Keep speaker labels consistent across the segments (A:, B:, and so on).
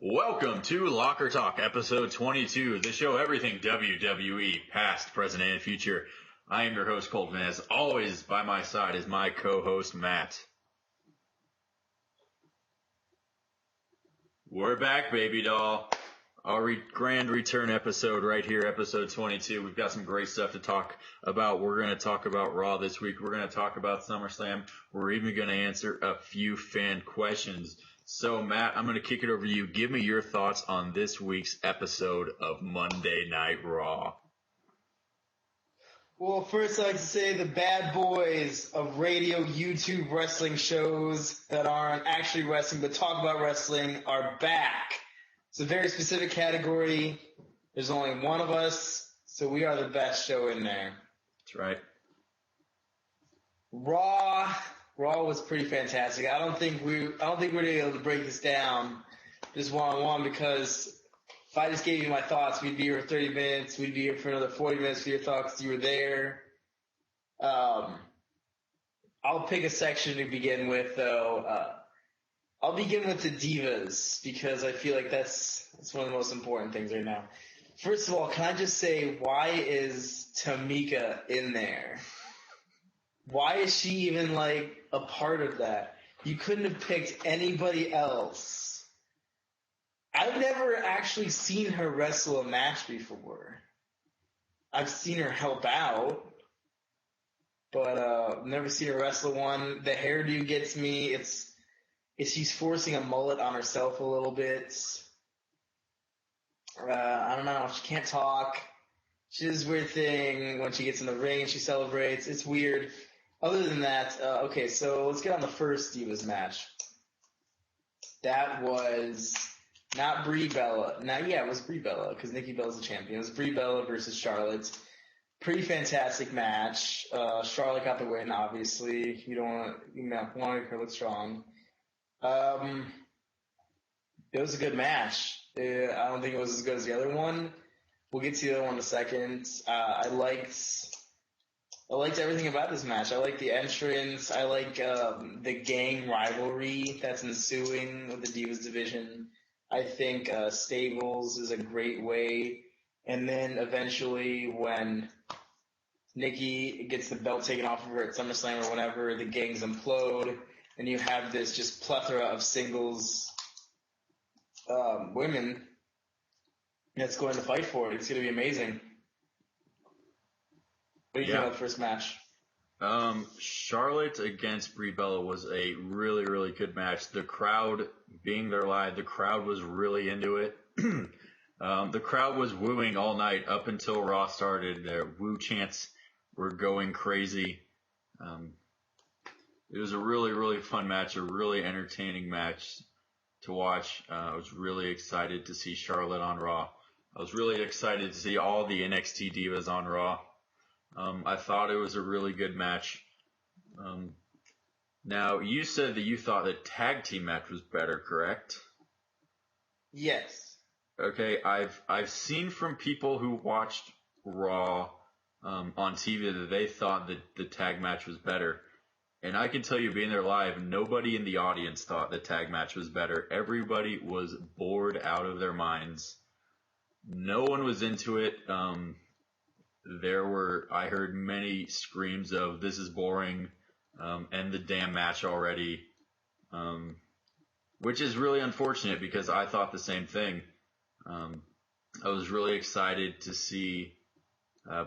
A: Welcome to Locker Talk, episode 22, the show everything WWE, past, present, and future. I am your host, Koltyn. As always, by my side is my co-host, Matt. We're back, baby doll. Our grand return episode right here, episode 22. We've got some great stuff to talk about. We're going to talk about Raw this week. We're going to talk about SummerSlam. We're even going to answer a few fan questions. So, Matt, I'm going to kick it over to you. Give me your thoughts on this week's episode of Monday Night Raw.
B: Well, first I'd like to say the bad boys of radio, YouTube wrestling shows that aren't actually wrestling but talk about wrestling are back. It's a very specific category. There's only one of us, so we are the best show in there.
A: That's right.
B: Raw was pretty fantastic. I don't think we're able to break this down just one-on-one because if I just gave you my thoughts, we'd be here for 30 minutes. We'd be here for another 40 minutes for your thoughts. You were there. I'll pick a section to begin with, though. I'll begin with the divas because I feel like that's one of the most important things right now. First of all, can I just say, why is Tamina in there? Why is she even, a part of that? You couldn't have picked anybody else. I've never actually seen her wrestle a match before. I've seen her help out, but never seen her wrestle one. The hairdo gets me. She's forcing a mullet on herself a little bit. I don't know. She can't talk. She does this weird thing when she gets in the ring and she celebrates. It's weird. Other than that, okay, so let's get on the first Divas match. That was not Brie Bella. It was Brie Bella because Nikki Bella's the champion. It was Brie Bella versus Charlotte. Pretty fantastic match. Charlotte got the win, obviously. You don't want to make her look strong. It was a good match. I don't think it was as good as the other one. We'll get to the other one in a second. I liked everything about this match. I like the entrance. I like the gang rivalry that's ensuing with the Divas division. I think Stables is a great way. And then eventually when Nikki gets the belt taken off of her at SummerSlam or whatever, the gangs implode. And you have this just plethora of singles women that's going to fight for it. It's going to be amazing. What do you think about the first match?
A: Charlotte against Brie Bella was a really, really good match. The crowd, being there live, the crowd was really into it. The crowd was wooing all night up until Raw started. Their woo chants were going crazy. It was a really, really fun match, a really entertaining match to watch. I was really excited to see Charlotte on Raw. I was really excited to see all the NXT divas on Raw. I thought it was a really good match. Now, you said that you thought the tag team match was better, correct?
B: Yes.
A: Okay, I've seen from people who watched Raw on TV that they thought that the tag match was better. And I can tell you, being there live, nobody in the audience thought the tag match was better. Everybody was bored out of their minds. No one was into it. I heard many screams of, "This is boring," end the damn match already, which is really unfortunate because I thought the same thing. I was really excited to see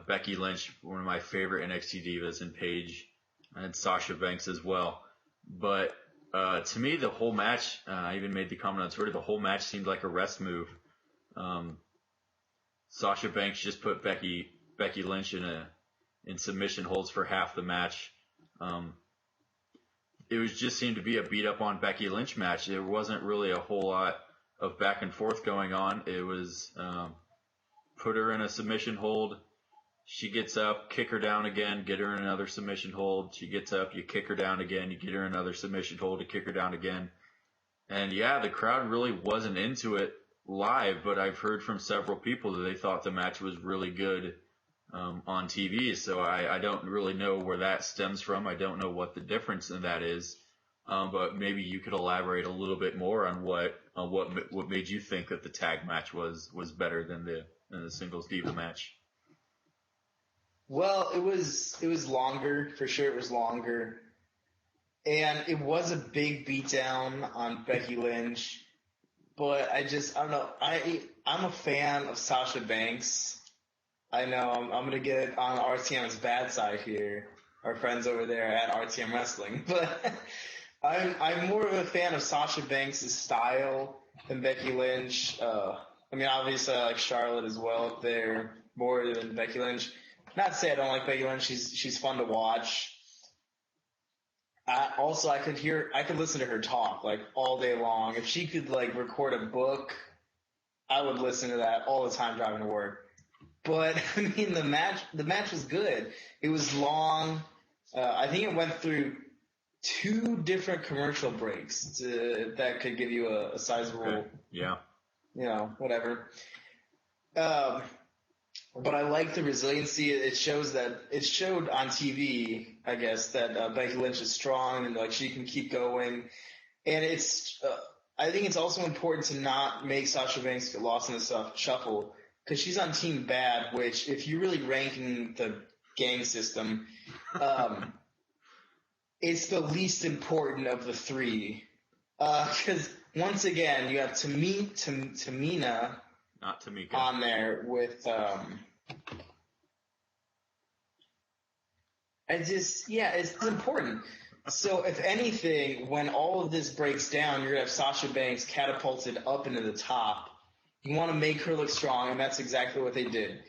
A: Becky Lynch, one of my favorite NXT divas, and Paige and Sasha Banks as well. But to me, the whole match, I even made the comment on Twitter, the whole match seemed like a rest move. Sasha Banks just put Becky Lynch in submission holds for half the match. It just seemed to be a beat up on Becky Lynch match. There wasn't really a whole lot of back and forth going on. It was put her in a submission hold. She gets up, kick her down again, get her in another submission hold. She gets up, you kick her down again, you get her in another submission hold to kick her down again. And yeah, the crowd really wasn't into it live, but I've heard from several people that they thought the match was really good on TV. So I don't really know where that stems from. I don't know what the difference in that is. But maybe you could elaborate a little bit more on what what made you think that the tag match was better than the singles diva match?
B: Well, it was longer, for sure. It was longer, and it was a big beatdown on Becky Lynch. But I don't know. I'm a fan of Sasha Banks. I know I'm gonna get on RTM's bad side here. Our friends over there at RTM Wrestling, but I'm more of a fan of Sasha Banks' style than Becky Lynch. I mean, obviously I like Charlotte as well up there more than Becky Lynch. Not to say I don't like Becky Lynch. She's fun to watch. Also, I could listen to her talk like all day long. If she could like record a book, I would listen to that all the time driving to work. But I mean, the match was good. It was long. I think it went through 2 different commercial breaks that could give you a sizable,
A: Okay. Yeah.
B: Whatever. But I like the resiliency. It showed on TV, I guess, that Becky Lynch is strong and like she can keep going. And I think it's also important to not make Sasha Banks get lost in the shuffle because she's on Team Bad, which if you're really ranking the gang system, it's the least important of the 3. Because once again, you have Tamina.
A: Not Tamika.
B: On there with, it's important. So if anything, when all of this breaks down, you're going to have Sasha Banks catapulted up into the top. You want to make her look strong, and that's exactly what they did.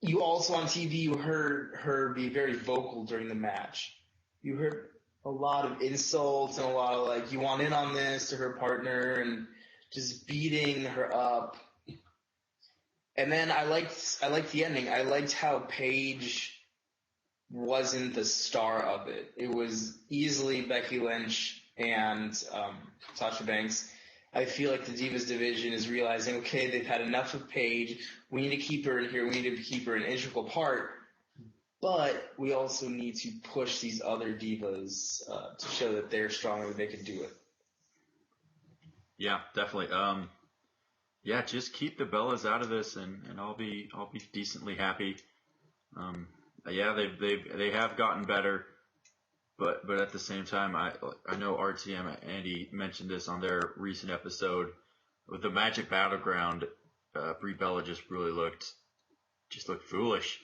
B: You also on TV, you heard her be very vocal during the match. You heard a lot of insults and a lot of like, you want in on this to her partner and just beating her up. And then I liked the ending. I liked how Paige wasn't the star of it. It was easily Becky Lynch and Sasha Banks. I feel like the Divas division is realizing, okay, they've had enough of Paige. We need to keep her in here. We need to keep her an integral part. But we also need to push these other divas to show that they're strong and that they can do it.
A: Yeah, definitely. Yeah, just keep the Bellas out of this, and I'll be decently happy. Yeah, they have gotten better, but at the same time, I know RTM and Andy mentioned this on their recent episode with the Magic Battleground. Brie Bella just really looked foolish.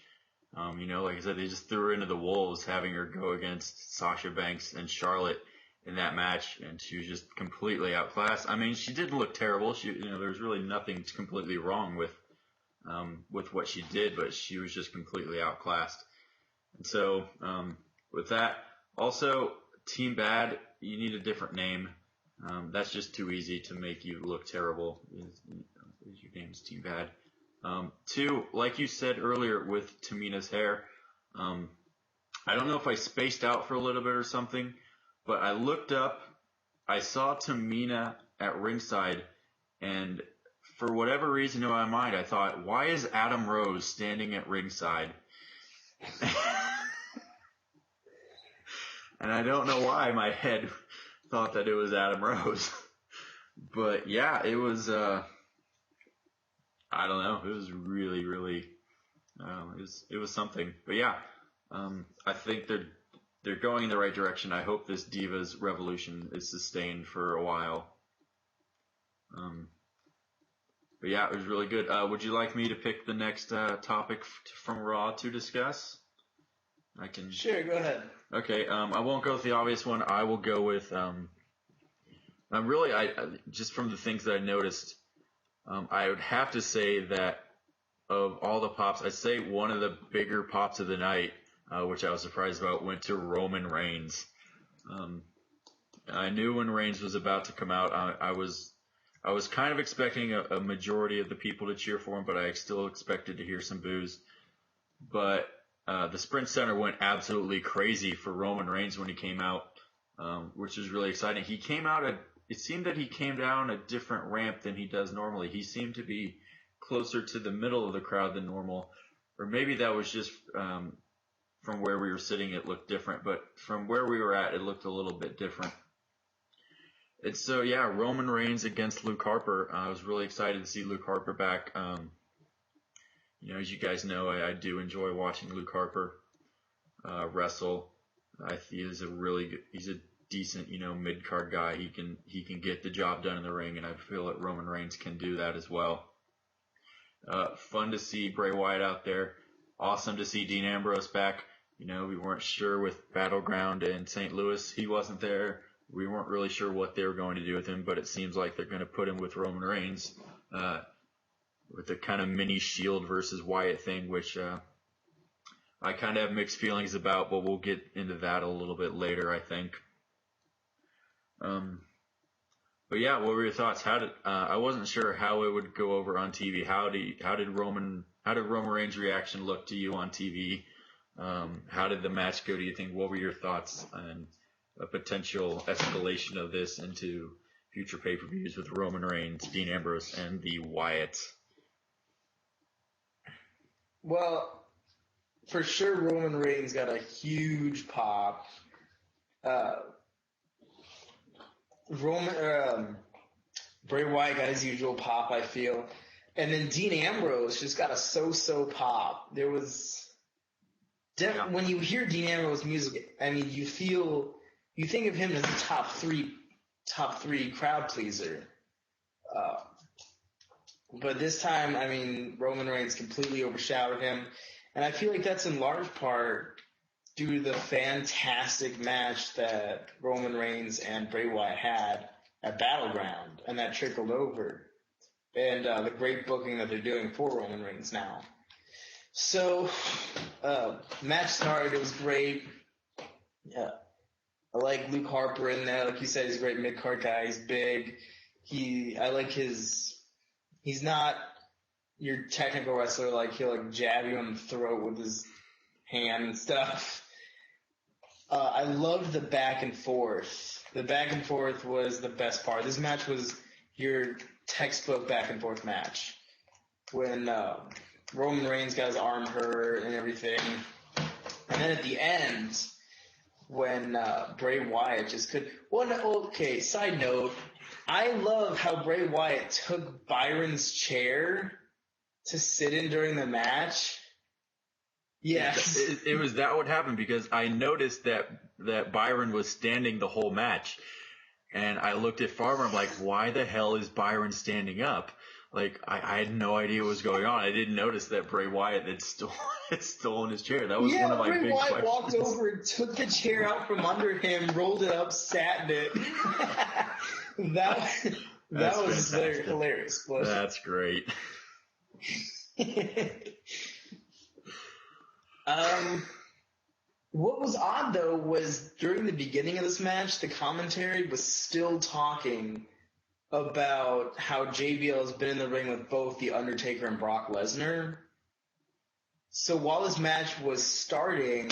A: Like I said, they just threw her into the wolves, having her go against Sasha Banks and Charlotte in that match, and she was just completely outclassed. I mean, she didn't look terrible. There's really nothing completely wrong with what she did, but she was just completely outclassed. And so, with that, also, Team Bad, you need a different name. That's just too easy to make you look terrible. Your name's Team Bad. 2, like you said earlier with Tamina's hair, I don't know if I spaced out for a little bit or something, but I looked up, I saw Tamina at ringside, and for whatever reason in my mind, I thought, why is Adam Rose standing at ringside? And I don't know why my head thought that it was Adam Rose. But yeah, it was, I don't know, it was really, really, it was something. But yeah, I think they're going in the right direction. I hope this Divas revolution is sustained for a while. But yeah, it was really good. Would you like me to pick the next topic from Raw to discuss? I can.
B: Sure, go ahead.
A: Okay, I won't go with the obvious one. I will go with. I just from the things that I noticed, I would have to say that of all the pops, I'd say one of the bigger pops of the night, which I was surprised about, went to Roman Reigns. I knew when Reigns was about to come out, I was kind of expecting a majority of the people to cheer for him, but I still expected to hear some boos. But the Sprint Center went absolutely crazy for Roman Reigns when he came out, which was really exciting. He came out it seemed that he came down a different ramp than he does normally. He seemed to be closer to the middle of the crowd than normal, or maybe that was just from where we were sitting, it looked different, but from where we were at, it looked a little bit different. It's Roman Reigns against Luke Harper. I was really excited to see Luke Harper back. As you guys know, I do enjoy watching Luke Harper wrestle. I think he's a decent, mid card guy. He can get the job done in the ring, and I feel that Roman Reigns can do that as well. Fun to see Bray Wyatt out there. Awesome to see Dean Ambrose back. We weren't sure with Battleground in St. Louis. He wasn't there. We weren't really sure what they were going to do with him, but it seems like they're going to put him with Roman Reigns with the kind of mini Shield versus Wyatt thing, which I kind of have mixed feelings about, but we'll get into that a little bit later, I think. But yeah, what were your thoughts? I wasn't sure how it would go over on TV. How did Roman Reigns' reaction look to you on TV? How did the match go? Do you think? What were your thoughts on a potential escalation of this into future pay-per-views with Roman Reigns, Dean Ambrose, and the Wyatts?
B: Well, for sure, Roman Reigns got a huge pop. Bray Wyatt got his usual pop, I feel. And then Dean Ambrose just got a so-so pop. There was... When you hear Dean Ambrose music, I mean, you think of him as a top three crowd pleaser. But this time, I mean, Roman Reigns completely overshadowed him. And I feel like that's in large part due to the fantastic match that Roman Reigns and Bray Wyatt had at Battleground, and that trickled over. And the great booking that they're doing for Roman Reigns now. So, match started. It was great. Yeah, I like Luke Harper in there. Like you said, he's a great mid-card guy. He's big. I like he's not your technical wrestler. Like he'll jab you on the throat with his hand and stuff. I loved the back and forth. The back and forth was the best part. This match was your textbook back and forth match. When, Roman Reigns got his arm hurt and everything. And then at the end, when Bray Wyatt just could... Okay, side note. I love how Bray Wyatt took Byron's chair to sit in during the match. Yes.
A: It was that would happen because I noticed that Byron was standing the whole match. And I looked at Farmer, I'm like, why the hell is Byron standing up? Like, I had no idea what was going on. I didn't notice that Bray Wyatt had stolen his chair. That was one of my
B: Bray
A: big
B: Wyatt
A: questions.
B: Walked over and took the chair out from under him, rolled it up, sat in it. that was hilarious.
A: That's great.
B: What was odd, though, was during the beginning of this match, the commentary was still talking about how JBL has been in the ring with both The Undertaker and Brock Lesnar. So while this match was starting,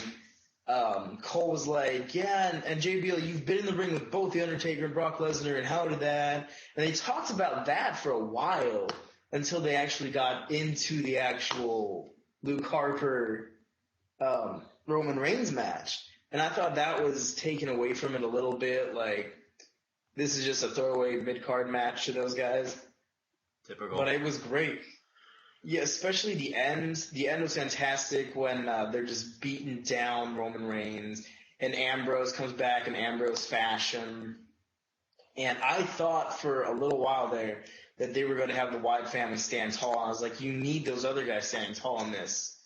B: Cole was like, yeah, and JBL, you've been in the ring with both The Undertaker and Brock Lesnar, and how did that? And they talked about that for a while until they actually got into the actual Luke Harper Roman Reigns match. And I thought that was taken away from it a little bit, like, this is just a throwaway mid-card match to those guys.
A: Typical.
B: But it was great. Yeah, especially the end. The end was fantastic when they're just beating down Roman Reigns and Ambrose comes back in Ambrose fashion. And I thought for a little while there that they were going to have the Wyatt family stand tall. I was like, you need those other guys standing tall in this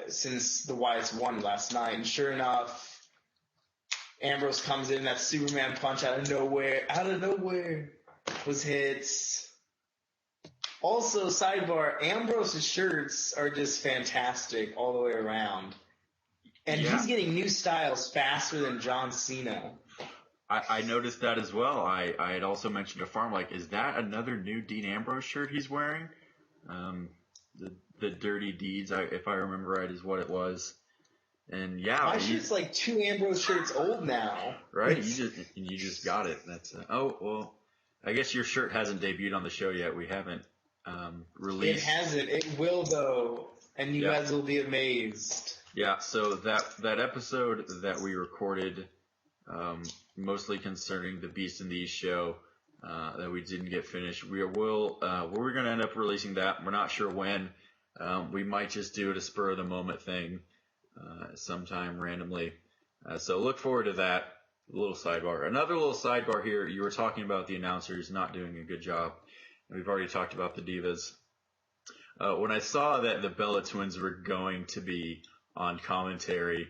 B: since the Wyatts won last night. And sure enough, Ambrose comes in, that Superman punch out of nowhere was hits. Also, sidebar, Ambrose's shirts are just fantastic all the way around. And he's getting new styles faster than John Cena.
A: I noticed that as well. I had also mentioned to Farm, like, is that another new Dean Ambrose shirt he's wearing? The Dirty Deeds, if I remember right, is what it was. And yeah,
B: my shirt's like 2 Ambrose shirts old now.
A: Right, you just got it. That's well, I guess your shirt hasn't debuted on the show yet. We haven't released.
B: It hasn't. It will though, and you guys will be amazed.
A: Yeah. So that episode that we recorded mostly concerning the Beast in the East show that we didn't get finished. We're going to end up releasing that. We're not sure when. We might just do it a spur of the moment thing sometime randomly. So look forward to that. Little sidebar. Another little sidebar here. You were talking about the announcers not doing a good job. We've already talked about the Divas. When I saw that the Bella Twins were going to be on commentary,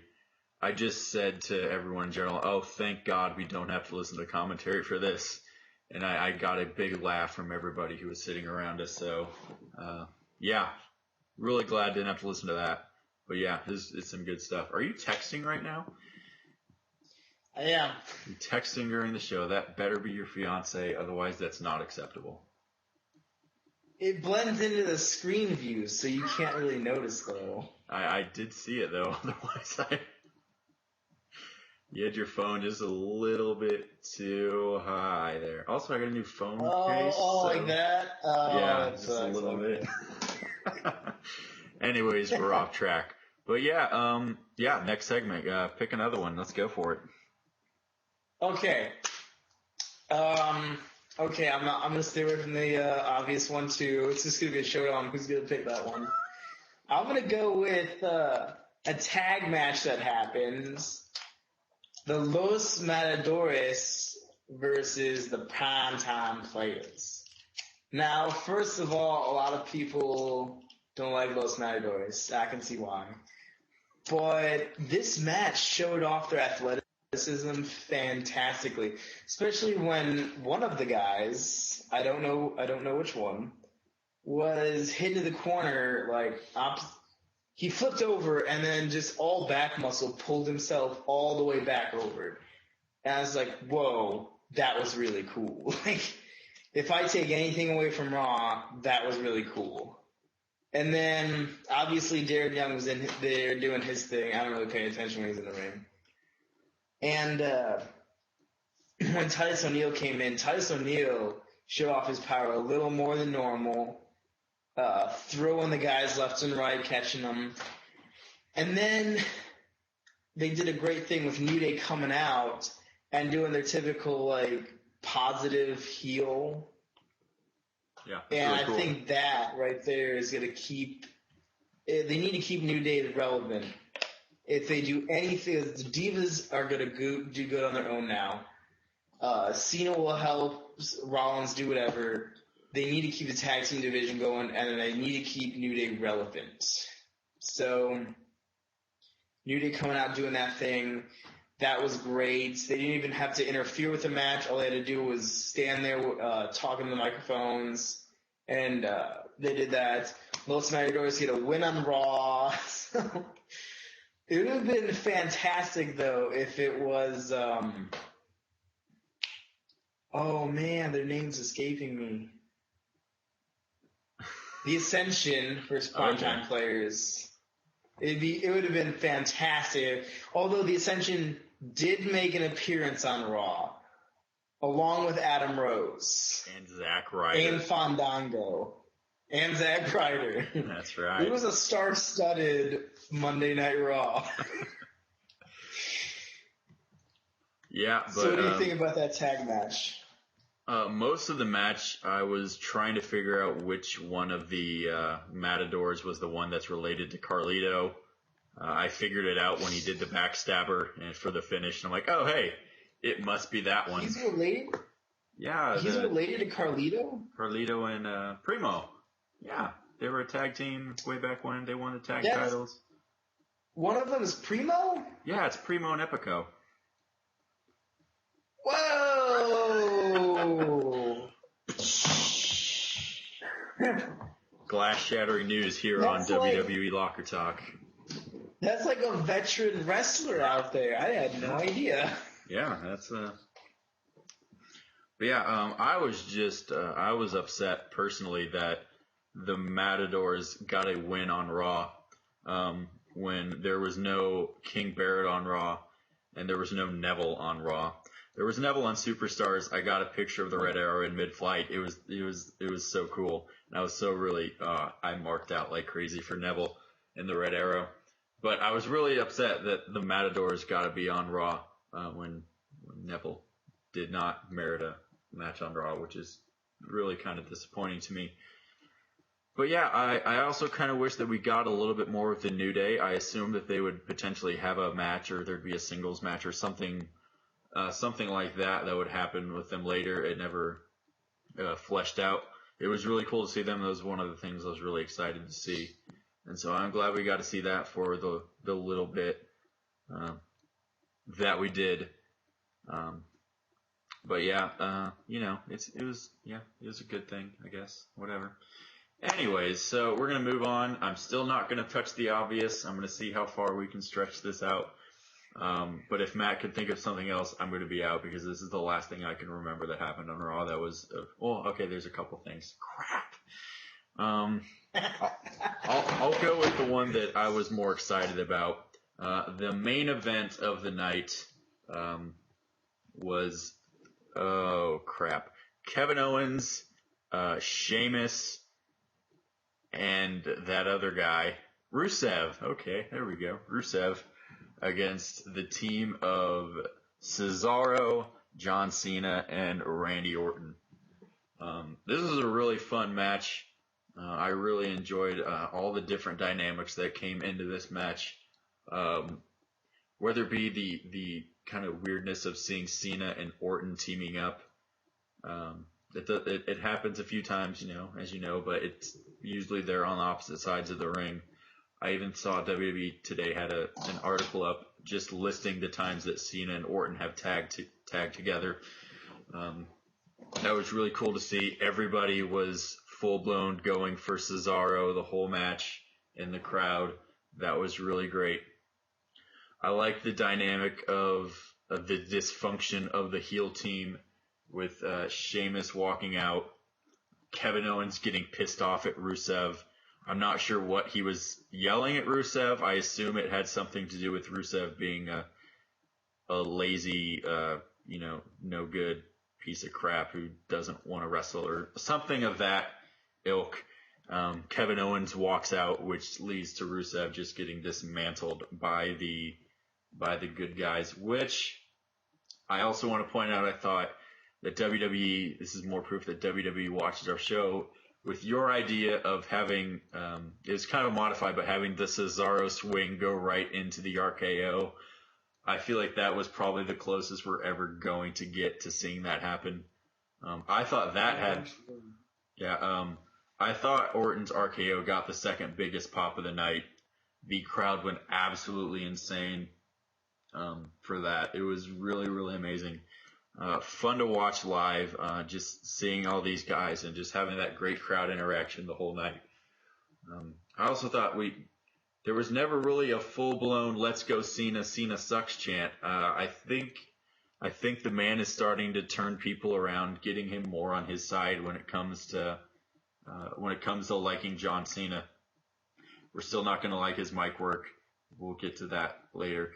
A: I just said to everyone in general, oh, thank God we don't have to listen to commentary for this. And I got a big laugh from everybody who was sitting around us. So, yeah, really glad I didn't have to listen to that. But yeah, it's some good stuff. Are you texting right now?
B: I am.
A: You're texting during the show. That better be your fiance. Otherwise, that's not acceptable.
B: It blends into the screen view, so you can't really notice, though.
A: I did see it, though. Otherwise, you had your phone just a little bit too high there. Also, I got a new phone case.
B: Oh, so, like that?
A: Yeah, just a little bit. Anyways, we're off track. But yeah, next segment. Pick another one. Let's go for it.
B: Okay. I'm gonna stay away from the obvious one too. It's just gonna be a showdown. Who's gonna pick that one? I'm gonna go with a tag match that happens. The Los Matadors versus the Primetime Players. Now, first of all, a lot of people don't like Los Matadors. I can see why. But this match showed off their athleticism fantastically, especially when one of the guys, I don't know which one, was hit into the corner, he flipped over and then just all back muscle pulled himself all the way back over. And I was like, whoa, that was really cool. If I take anything away from Raw, that was really cool. And then, obviously, Darren Young was in there doing his thing. I don't really pay attention when he's in the ring. And when Titus O'Neil came in, Titus O'Neil showed off his power a little more than normal, throwing the guys left and right, catching them. And then they did a great thing with New Day coming out and doing their typical, positive heel.
A: Yeah,
B: and
A: really cool.
B: I think that right there is going to keep – they need to keep New Day relevant. If they do anything – the Divas are going to do good on their own now. Cena will help Rollins do whatever. They need to keep the tag team division going, and they need to keep New Day relevant. So New Day coming out doing that thing, that was great. They didn't even have to interfere with the match. All they had to do was stand there talking to the microphones, and they did that. Los Matadors get a win on Raw. So it would have been fantastic, though, if it was oh, man, their name's escaping me. The Ascension versus Primetime Players. It would have been fantastic. Although the Ascension did make an appearance on Raw, along with Adam Rose.
A: And Zack Ryder.
B: And Fandango. And Zack Ryder.
A: That's right.
B: It was a star-studded Monday Night Raw.
A: Yeah, but...
B: So what do you think about that tag match?
A: Most of the match, I was trying to figure out which one of the Matadors was the one that's related to Carlito. I figured it out when he did the backstabber and for the finish. And I'm like, oh, hey, it must be that one.
B: He's related?
A: Yeah.
B: He's related to Carlito?
A: Carlito and Primo. Yeah. They were a tag team way back when they won the tag titles.
B: One of them is Primo?
A: Yeah, it's Primo and Epico.
B: Whoa!
A: Glass-shattering news here on WWE Locker Talk.
B: That's like a veteran wrestler out there. I had no idea.
A: Yeah, that's But yeah, I was upset personally that the Matadors got a win on Raw when there was no King Barrett on Raw and there was no Neville on Raw. There was Neville on Superstars. I got a picture of the Red Arrow in mid-flight. It was so cool. And I was so really, I marked out like crazy for Neville in the Red Arrow. But I was really upset that the Matadors got to be on Raw when Neville did not merit a match on Raw, which is really kind of disappointing to me. But yeah, I also kind of wish that we got a little bit more of the New Day. I assumed that they would potentially have a match, or there'd be a singles match or something like that would happen with them later. It never fleshed out. It was really cool to see them. That was one of the things I was really excited to see. And so I'm glad we got to see that for the little bit that we did. But yeah, it was a good thing, I guess. Whatever. Anyways, so we're going to move on. I'm still not going to touch the obvious. I'm going to see how far we can stretch this out. But if Matt can think of something else, I'm going to be out because this is the last thing I can remember that happened on Raw. That was, okay, there's a couple things. Crap. I'll go with the one that I was more excited about. The main event of the night was, Kevin Owens, Sheamus, and that other guy, Rusev. Okay, there we go. Rusev against the team of Cesaro, John Cena, and Randy Orton. This was a really fun match. I really enjoyed all the different dynamics that came into this match. Whether it be the kind of weirdness of seeing Cena and Orton teaming up. It happens a few times, as you know, but it's usually they're on the opposite sides of the ring. I even saw WWE today had an article up just listing the times that Cena and Orton have tagged together. That was really cool to see. Everybody was full-blown going for Cesaro the whole match in the crowd. That was really great. I like the dynamic of the dysfunction of the heel team with Sheamus walking out, Kevin Owens getting pissed off at Rusev. I'm not sure what he was yelling at Rusev. I assume it had something to do with Rusev being a lazy, no good piece of crap who doesn't want to wrestle or something of that ilk. Kevin Owens walks out, which leads to Rusev just getting dismantled by the good guys, which I also want to point out, I thought that WWE, this is more proof that WWE watches our show, with your idea of having, it was kind of modified, but having the Cesaro swing go right into the RKO, I feel like that was probably the closest we're ever going to get to seeing that happen. I thought I thought Orton's RKO got the second biggest pop of the night. The crowd went absolutely insane for that. It was really, really amazing. Fun to watch live, just seeing all these guys and just having that great crowd interaction the whole night. I also thought there was never really a full-blown "Let's go Cena, Cena sucks" chant. I think the man is starting to turn people around, getting him more on his side when it comes to liking John Cena. We're still not going to like his mic work. We'll get to that later.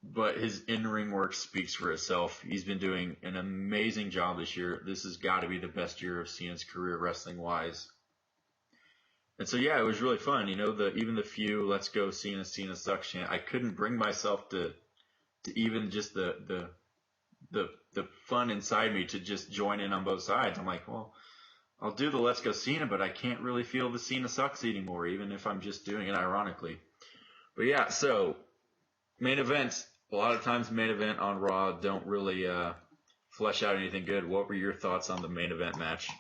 A: But his in-ring work speaks for itself. He's been doing an amazing job this year. This has got to be the best year of Cena's career wrestling-wise. And so, yeah, it was really fun. Even the few "Let's go Cena, Cena sucks" chant, I couldn't bring myself to even just the fun inside me to just join in on both sides. I'm like, well, I'll do the "Let's go Cena," but I can't really feel the Cena sucks anymore, even if I'm just doing it ironically. But yeah, so main events. A lot of times main event on Raw don't really flesh out anything good. What were your thoughts on the main event match?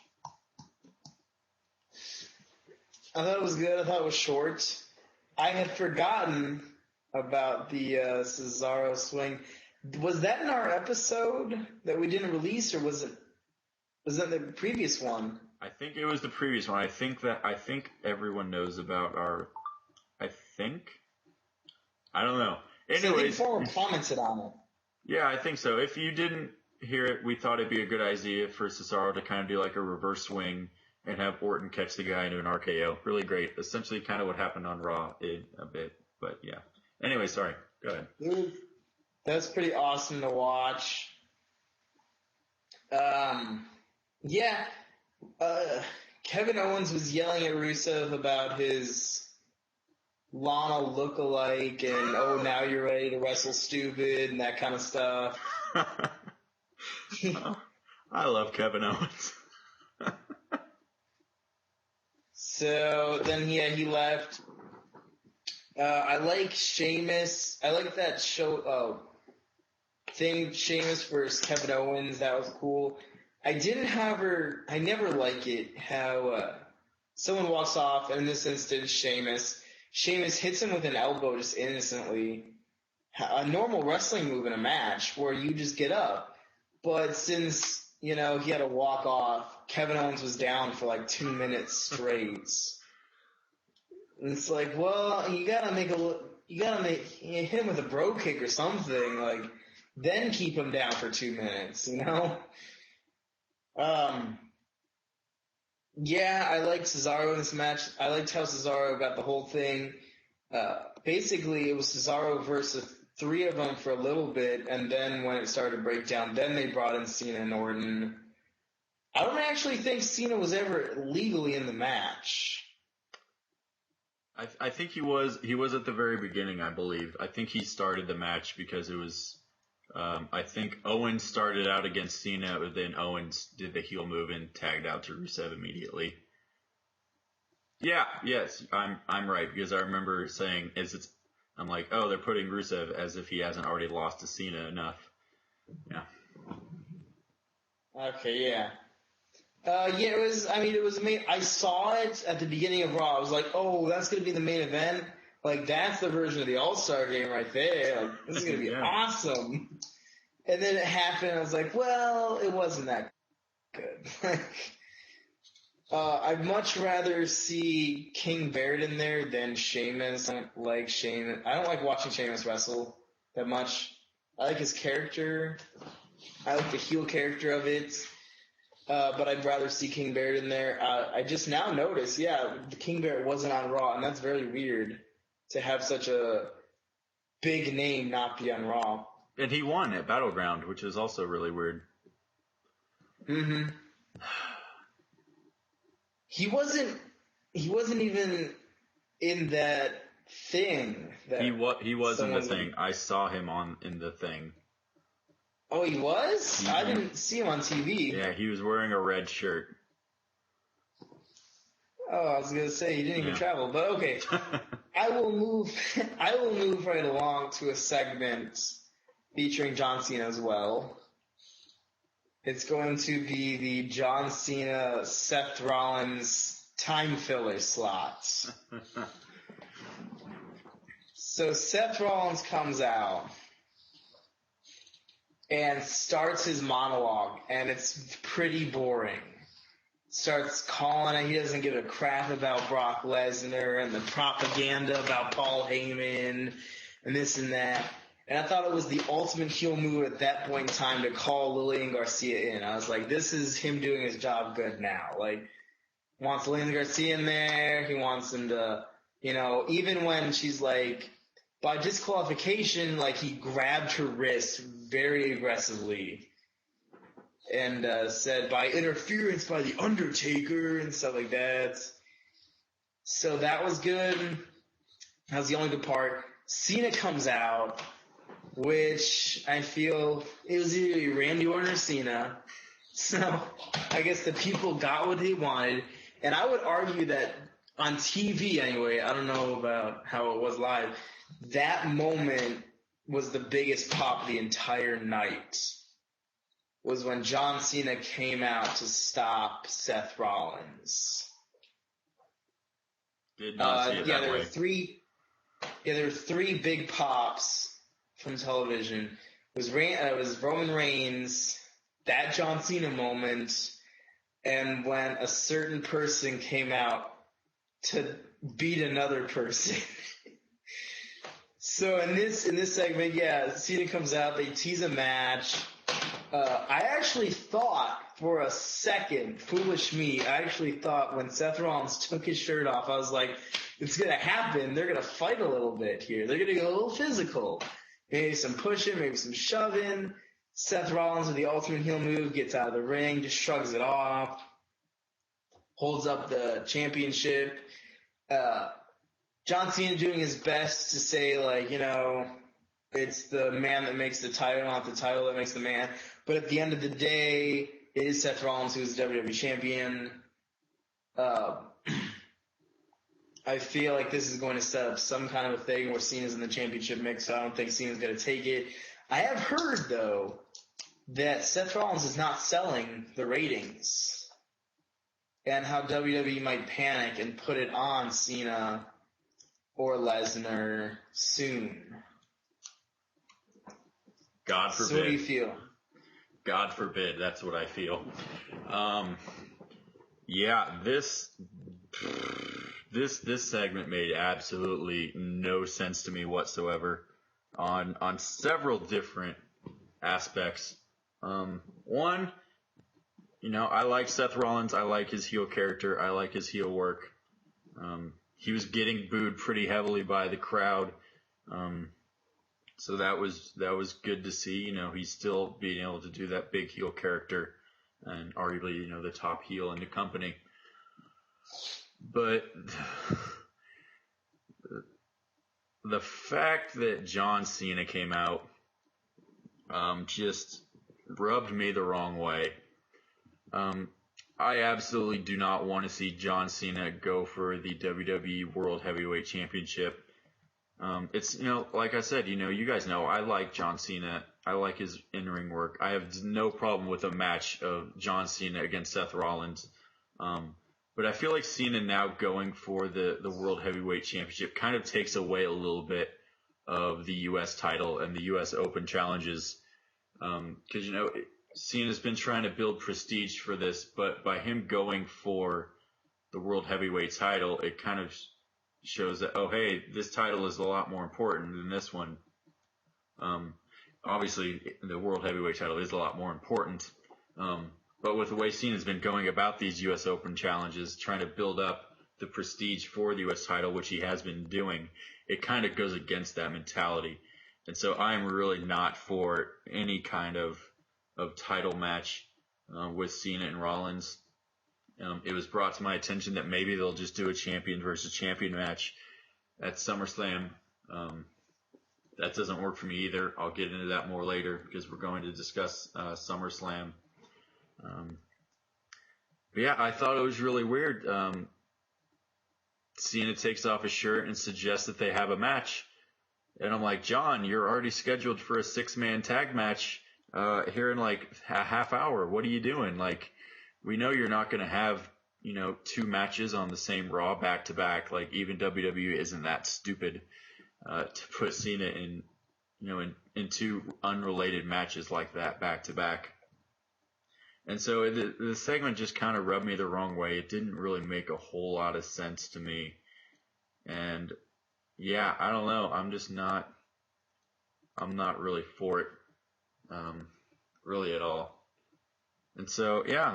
B: I thought it was good. I thought it was short. I had forgotten about the Cesaro swing. Was that in our episode that we didn't release, or was that the previous one?
A: I think it was the previous one. I think everyone knows about I don't know. Anyways,
B: before we commented on it.
A: Yeah, I think so. If you didn't hear it, we thought it'd be a good idea for Cesaro to kind of do like a reverse swing and have Orton catch the guy into an RKO. Really great. Essentially kind of what happened on Raw in a bit. But yeah. Anyway, sorry. Go ahead.
B: That's pretty awesome to watch. Kevin Owens was yelling at Rusev about his Lana lookalike and, now you're ready to wrestle stupid and that kind of stuff.
A: Oh, I love Kevin Owens.
B: So then, he left. I like Sheamus. I like that thing, Sheamus versus Kevin Owens. That was cool. I never like it how someone walks off, and in this instance, Sheamus hits him with an elbow just innocently. A normal wrestling move in a match where you just get up. But since, he had to walk off, Kevin Owens was down for like 2 minutes straight. And it's like, well, you gotta hit him with a bro kick or something, like, then keep him down for 2 minutes, Yeah, I liked Cesaro in this match. I liked how Cesaro got the whole thing. Basically, it was Cesaro versus 3 of them for a little bit, and then when it started to break down, then they brought in Cena and Orton. I don't actually think Cena was ever legally in the match.
A: I think he was at the very beginning, I believe. I think he started the match because it was, I think Owens started out against Cena, but then Owens did the heel move and tagged out to Rusev immediately. Yeah, yes, I'm right, because I remember saying, I'm like, oh, they're putting Rusev as if he hasn't already lost to Cena enough. Yeah.
B: Okay, yeah. It was main. I saw it at the beginning of Raw. I was like, oh, that's going to be the main event. Like, that's the version of the All-Star game right there. Like, this is going to be awesome. And then it happened. I was like, well, it wasn't that good. I'd much rather see King Barrett in there than Sheamus. I don't like Sheamus. I don't like watching Sheamus wrestle that much. I like his character. I like the heel character of it. But I'd rather see King Barrett in there. I just now noticed, King Barrett wasn't on Raw, and that's very weird to have such a big name not be on Raw.
A: And he won at Battleground, which is also really weird.
B: Mm-hmm. He wasn't even in that thing.
A: He was in the thing. I saw him in the thing.
B: Oh, he was? I didn't see him on TV.
A: Yeah, he was wearing a red shirt.
B: Oh, I was gonna say he didn't even travel, but okay. I will move right along to a segment featuring John Cena as well. It's going to be the John Cena Seth Rollins time filler slot. So Seth Rollins comes out and starts his monologue, and it's pretty boring. Starts calling it, he doesn't give a crap about Brock Lesnar and the propaganda about Paul Heyman and this and that. And I thought it was the ultimate heel move at that point in time to call Lillian Garcia in. I was like, this is him doing his job good now. Like, wants Lillian Garcia in there, he wants him to, even when she's like, by disqualification, like, he grabbed her wrist very aggressively and said, by interference by the Undertaker and stuff like that. So that was good. That was the only good part. Cena comes out, which I feel it was either Randy Orton or Cena. So I guess the people got what they wanted. And I would argue that on TV anyway, I don't know about how it was live, that moment was the biggest pop of the entire night. Was when John Cena came out to stop Seth Rollins.
A: Did not see it that
B: there
A: way.
B: There were 3 big pops from television. It was Roman Reigns, that John Cena moment, and when a certain person came out to beat another person. So in this segment, Cena comes out, they tease a match. I actually thought for a second, foolish me, I actually thought when Seth Rollins took his shirt off, I was like, it's going to happen. They're going to fight a little bit here. They're going to get a little physical. Maybe some pushing, maybe some shoving. Seth Rollins with the ultimate heel move gets out of the ring, just shrugs it off, holds up the championship. John Cena doing his best to say, like, it's the man that makes the title, not the title that makes the man. But at the end of the day, it is Seth Rollins who's the WWE champion. I feel like this is going to set up some kind of a thing where Cena's in the championship mix, so I don't think Cena's going to take it. I have heard, though, that Seth Rollins is not selling the ratings and how WWE might panic and put it on Cena or Lesnar soon.
A: God forbid.
B: So what do you feel?
A: God forbid. That's what I feel. Yeah, this segment made absolutely no sense to me whatsoever on several different aspects. One, I like Seth Rollins. I like his heel character. I like his heel work. He was getting booed pretty heavily by the crowd. So that was good to see. He's still being able to do that big heel character and arguably, the top heel in the company. But the fact that John Cena came out just rubbed me the wrong way. I absolutely do not want to see John Cena go for the WWE World Heavyweight Championship. It's, like I said, you guys know, I like John Cena. I like his in-ring work. I have no problem with a match of John Cena against Seth Rollins. But I feel like Cena now going for the World Heavyweight Championship kind of takes away a little bit of the U.S. title and the U.S. Open challenges. Because, Cena's been trying to build prestige for this, but by him going for the World Heavyweight title, it kind of shows that, oh, hey, this title is a lot more important than this one. Obviously, the World Heavyweight title is a lot more important. But with the way Cena's been going about these U.S. Open challenges, trying to build up the prestige for the U.S. title, which he has been doing, it kind of goes against that mentality. And so I'm really not for any kind of title match with Cena and Rollins. It was brought to my attention that maybe they'll just do a champion versus champion match at SummerSlam. That doesn't work for me either. I'll get into that more later because we're going to discuss SummerSlam. But yeah, I thought it was really weird. Cena takes off his shirt and suggests that they have a match. And I'm like, John, you're already scheduled for a 6-man tag match here in like a half hour. What are you doing? Like, we know you're not going to have, 2 matches on the same Raw back to back. Like, even WWE isn't that stupid to put Cena in, in 2 unrelated matches like that back to back. And so the segment just kind of rubbed me the wrong way. It didn't really make a whole lot of sense to me. And yeah, I don't know. I'm not really for it, really at all. And so, yeah,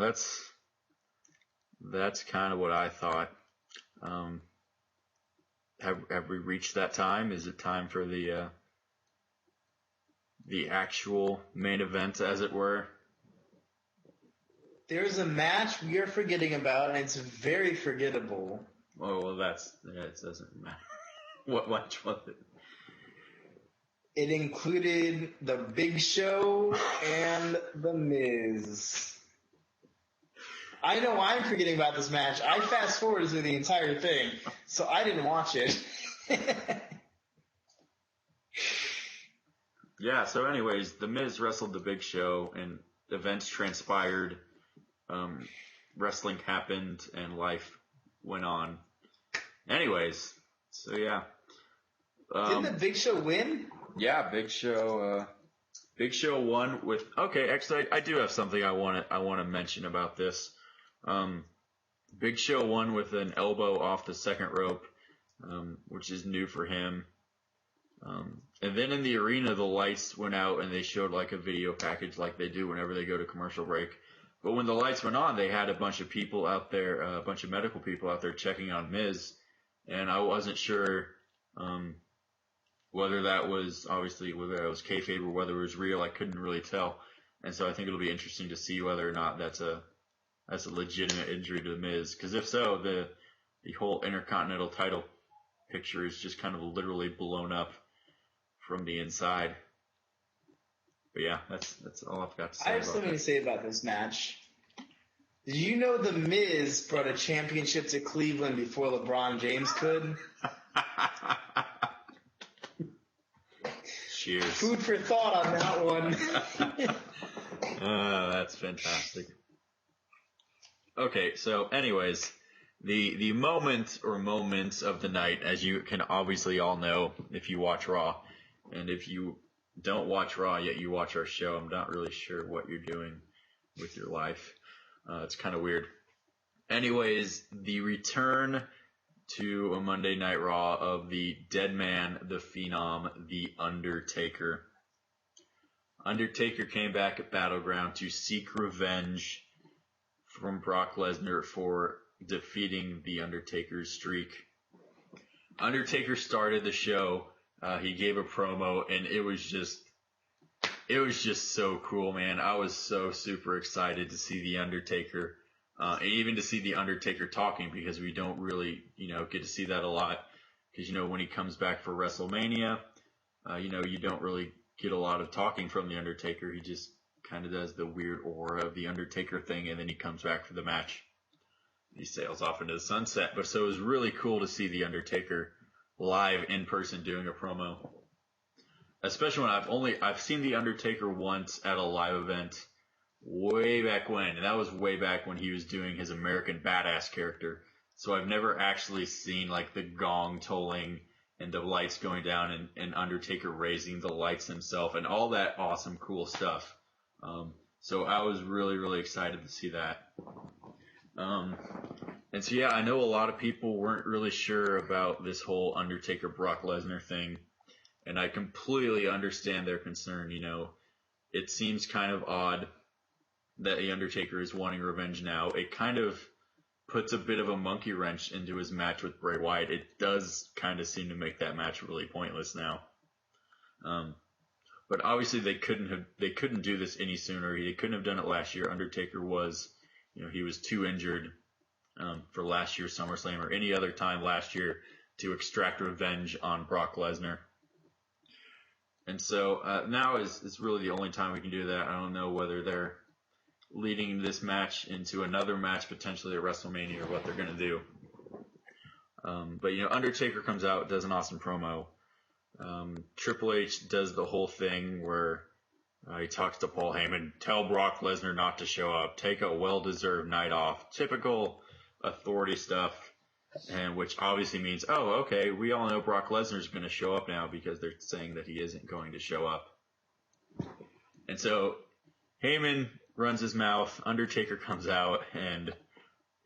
A: that's kind of what I thought. Have we reached that time? Is it time for the actual main event, as it were?
B: There's a match we are forgetting about, and it's very forgettable.
A: Oh, well, it doesn't matter. What match was it?
B: It included The Big Show and The Miz. I know I'm forgetting about this match. I fast forwarded through the entire thing, so I didn't watch it.
A: Yeah, so anyways, The Miz wrestled The Big Show, and events transpired. Wrestling happened, and life went on. Anyways, so yeah.
B: Didn't the Big Show win?
A: Yeah, Big Show won with. Okay, actually, I do have something I want to mention about this. Big Show won with an elbow off the second rope, which is new for him. And then in the arena, the lights went out and they showed like a video package like they do whenever they go to commercial break. But when the lights went on, they had a bunch of people out there, a bunch of medical people out there checking on Miz. And I wasn't sure whether that was kayfabe or whether it was real. I couldn't really tell. And so I think it'll be interesting to see whether or not that's a legitimate injury to the Miz. Because if so, the whole Intercontinental title picture is just kind of literally blown up from the inside. But yeah, that's all I've got to say.
B: I have something to say about this match. Did you know The Miz brought a championship to Cleveland before LeBron James could?
A: Cheers.
B: Food for thought on that one.
A: That's fantastic. Okay, so anyways, the moment or moments of the night, as you can obviously all know if you watch Raw, and if you don't watch Raw yet you watch our show, I'm not really sure what you're doing with your life. It's kind of weird. Anyways, the return to a Monday Night Raw of the dead man, the Phenom, the Undertaker. Undertaker came back at Battleground to seek revenge from Brock Lesnar for defeating the Undertaker's streak. Undertaker started the show. He gave a promo, and it was just so cool, man. I was so super excited to see the Undertaker, and even to see the Undertaker talking, because we don't really, get to see that a lot. Because, when he comes back for WrestleMania, you don't really get a lot of talking from the Undertaker. He just kind of does the weird aura of the Undertaker thing, and then he comes back for the match. He sails off into the sunset. But so it was really cool to see the Undertaker live in person doing a promo. Especially when I've seen the Undertaker once at a live event way back when, and that was way back when he was doing his American Badass character. So I've never actually seen like the gong tolling and the lights going down and Undertaker raising the lights himself and all that awesome cool stuff. So I was really, really excited to see that. And so yeah, I know a lot of people weren't really sure about this whole Undertaker Brock Lesnar thing. And I completely understand their concern. It seems kind of odd that the Undertaker is wanting revenge now. It kind of puts a bit of a monkey wrench into his match with Bray Wyatt. It does kind of seem to make that match really pointless now. But obviously they couldn't do this any sooner. They couldn't have done it last year. Undertaker was, he was too injured for last year's SummerSlam or any other time last year to extract revenge on Brock Lesnar. And so now is really the only time we can do that. I don't know whether they're leading this match into another match potentially at WrestleMania or what they're going to do. But Undertaker comes out, does an awesome promo. Triple H does the whole thing where he talks to Paul Heyman, tell Brock Lesnar not to show up, take a well-deserved night off. Typical authority stuff. And which obviously means, oh, okay, we all know Brock Lesnar's going to show up now because they're saying that he isn't going to show up. And so Heyman runs his mouth, Undertaker comes out, and,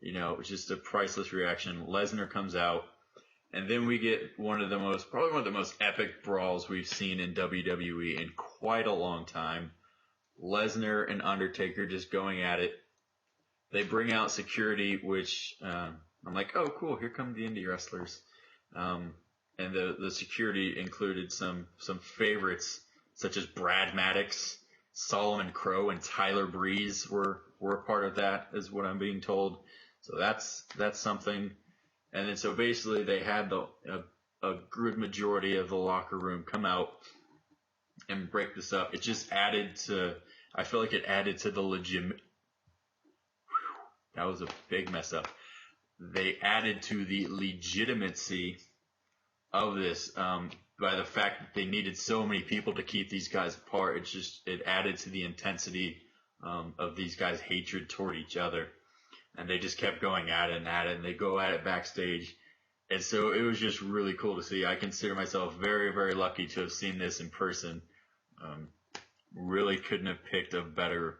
A: it's just a priceless reaction. Lesnar comes out, and then we get probably one of the most epic brawls we've seen in WWE in quite a long time. Lesnar and Undertaker just going at it. They bring out security, which, I'm like, oh, cool, here come the indie wrestlers. And the security included some favorites, such as Brad Maddox, Solomon Crowe, and Tyler Breeze were a part of that, is what I'm being told. So that's something. And then so basically they had a good majority of the locker room come out and break this up. It just I feel like it added to the that was a big mess up. They added to the legitimacy of this by the fact that they needed so many people to keep these guys apart. It added to the intensity of these guys' hatred toward each other. And they just kept going at it, and they go at it backstage. And so it was just really cool to see. I consider myself very, very lucky to have seen this in person. Really couldn't have picked a better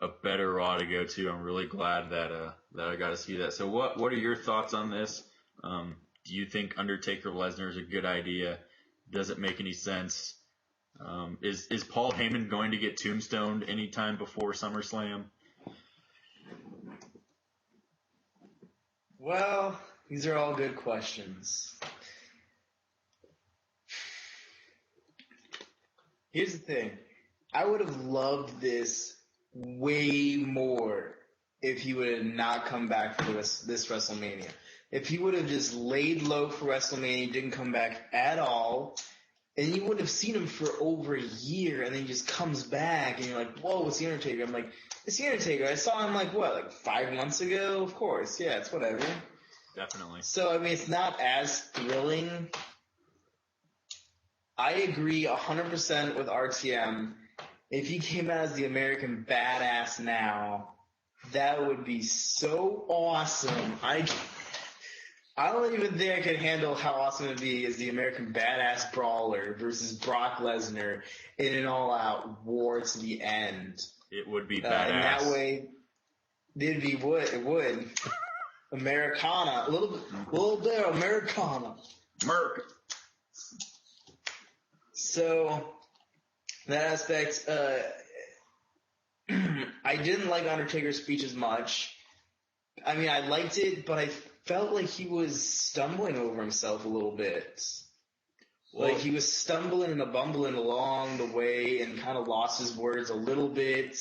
A: Raw to go to. I'm really glad that I got to see that. So what are your thoughts on this? Do you think Undertaker Lesnar is a good idea? Does it make any sense? Is Paul Heyman going to get tombstoned anytime before SummerSlam?
B: Well, these are all good questions. Here's the thing. I would have loved this way more if he would have not come back for this WrestleMania. If he would have just laid low for WrestleMania, didn't come back at all, And you would have seen him for over a year, and then he just comes back, and you're like, whoa, it's The Undertaker. I'm like, it's The Undertaker. I saw him, like 5 months ago? Of course. Yeah, it's whatever.
A: Definitely.
B: So, I mean, it's not as thrilling. I agree 100% with RTM. If he came out as the American Badass now, that would be so awesome. I don't even think I could handle how awesome it would be as the American Badass Brawler versus Brock Lesnar in an all-out war to the end.
A: It would be badass.
B: And that way, it would. Americana. A little bit of Americana.
A: Merc.
B: So, that aspect, I didn't like Undertaker's speech as much. I mean, I liked it, but I felt like he was stumbling over himself a little bit.
A: Well,
B: Like he was stumbling and bumbling along the way and kind of lost his words a little bit.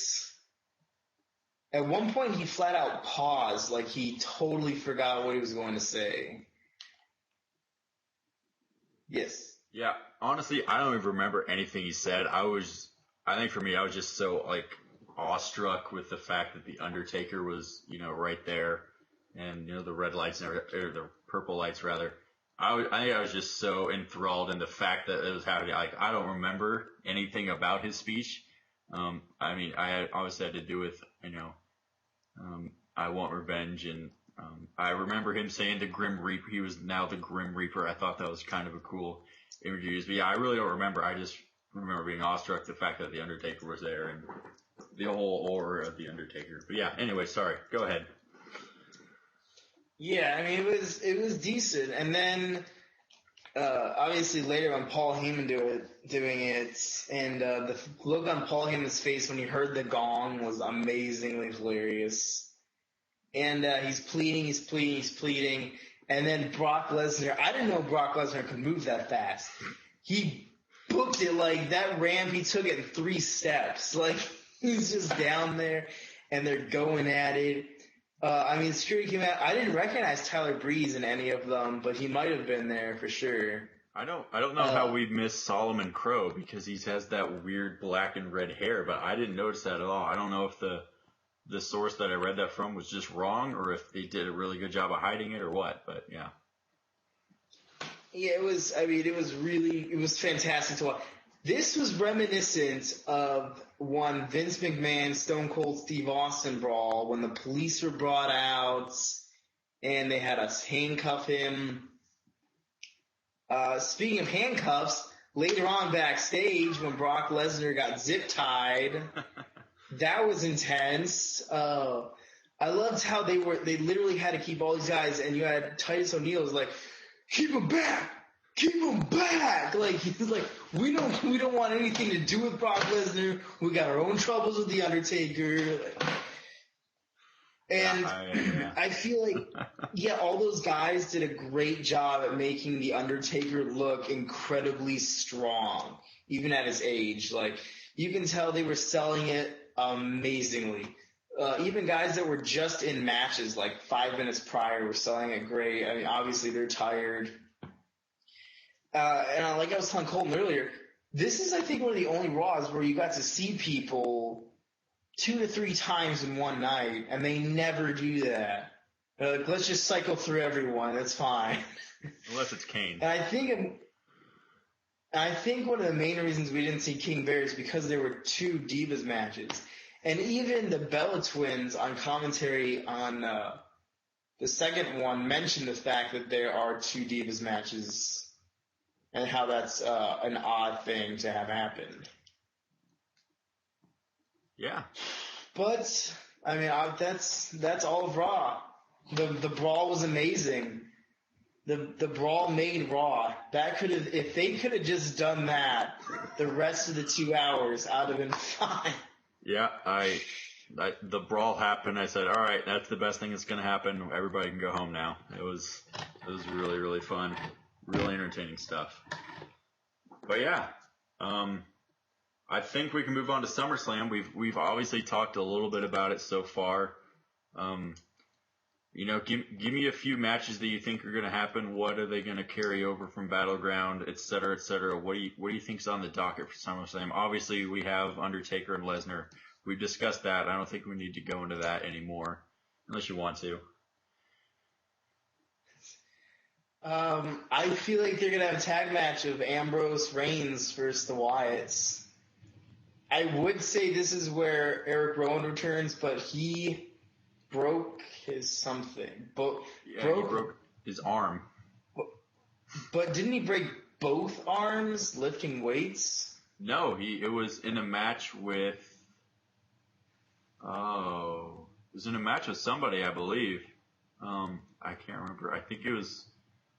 B: At one point, he flat out paused, like he totally forgot what he was going to say. Yes.
A: Yeah, honestly, I don't even remember anything he said. I think for me, I was just so, like, awestruck with the fact that The Undertaker was, right there. And, the red lights, or the purple lights, rather. I think I was just so enthralled in the fact that it was happening. Like, I don't remember anything about his speech. I mean, I obviously had to do with, I want revenge. And I remember him saying the Grim Reaper. He was now the Grim Reaper. I thought that was kind of a cool interviews. But yeah, I really don't remember. I just remember being awestruck at the fact that The Undertaker was there and the whole aura of The Undertaker. But yeah, anyway, sorry. Go ahead.
B: Yeah, I mean, it was decent. And then, obviously later when Paul Heyman doing it, and the look on Paul Heyman's face when he heard the gong was amazingly hilarious. And he's pleading. And then Brock Lesnar, I didn't know Brock Lesnar could move that fast. He booked it like that ramp, he took it in 3 steps. Like, he's just down there, and they're going at it. I mean, security came out. I didn't recognize Tyler Breeze in any of them, but he might have been there for sure.
A: I don't know how we'd miss Solomon Crow because he has that weird black and red hair, but I didn't notice that at all. I don't know if the source that I read that from was just wrong or if they did a really good job of hiding it or what, but yeah.
B: Yeah, it was fantastic to watch. This was reminiscent of one Vince McMahon, Stone Cold Steve Austin brawl when the police were brought out and they had us handcuff him. Speaking of handcuffs, later on backstage when Brock Lesnar got zip tied, that was intense. I loved how they literally had to keep all these guys, and you had Titus O'Neil was like, keep him back! Keep him back! Like, he was like, we don't want anything to do with Brock Lesnar. We got our own troubles with The Undertaker. And I feel like, yeah, all those guys did a great job at making The Undertaker look incredibly strong, even at his age. Like, you can tell they were selling it amazingly. Even guys that were just in matches like 5 minutes prior were selling it great. I mean, obviously they're tired. And like I was telling Koltyn earlier, this is, I think, one of the only Raws where you got to see people 2 to 3 times in one night, and they never do that. Let's just cycle through everyone. That's fine.
A: Unless it's Kane.
B: And I think one of the main reasons we didn't see King Bear is because there were 2 Divas matches. And even the Bella Twins on commentary on the second one mentioned the fact that there are 2 Divas matches and how that's an odd thing to have happen.
A: Yeah.
B: But, I mean, that's all of Raw. The brawl was amazing. The brawl made Raw. That could have, if they could have just done that, the rest of the 2 hours I'd have been fine.
A: Yeah, the brawl happened. I said, all right, that's the best thing that's going to happen. Everybody can go home now. It was really, really fun. Really entertaining stuff. But yeah, I think we can move on to SummerSlam. We've obviously talked a little bit about it so far. give me a few matches that you think are going to happen. What are they going to carry over from Battleground, et cetera, et cetera? What do you think's on the docket for SummerSlam? Obviously, we have Undertaker and Lesnar. We've discussed that. I don't think we need to go into that anymore, unless you want to.
B: I feel like they're gonna have a tag match of Ambrose Reigns versus the Wyatts. I would say this is where Eric Rowan returns, but he broke his something.
A: He broke his arm.
B: But didn't he break both arms lifting weights?
A: No, it was in a match with. Oh, it was in a match with somebody, I believe. I can't remember. I think it was.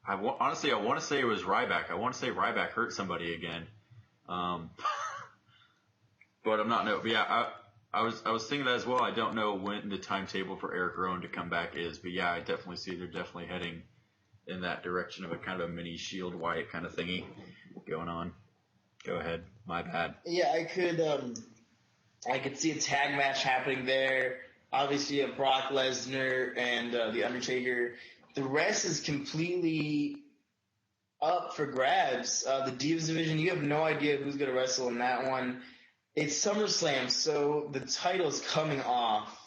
A: Honestly, I want to say it was Ryback. I want to say Ryback hurt somebody again. But I'm not. No, but yeah, I was thinking that as well. I don't know when the timetable for Eric Rowan to come back is, but yeah, I definitely see they're definitely heading in that direction of a kind of a mini Shield Wyatt kind of thingy going on. Go ahead. My bad.
B: Yeah, I could see a tag match happening there. Obviously, you have Brock Lesnar and The Undertaker. The rest is completely up for grabs. The Divas division, you have no idea who's going to wrestle in that one. It's SummerSlam, so the title's coming off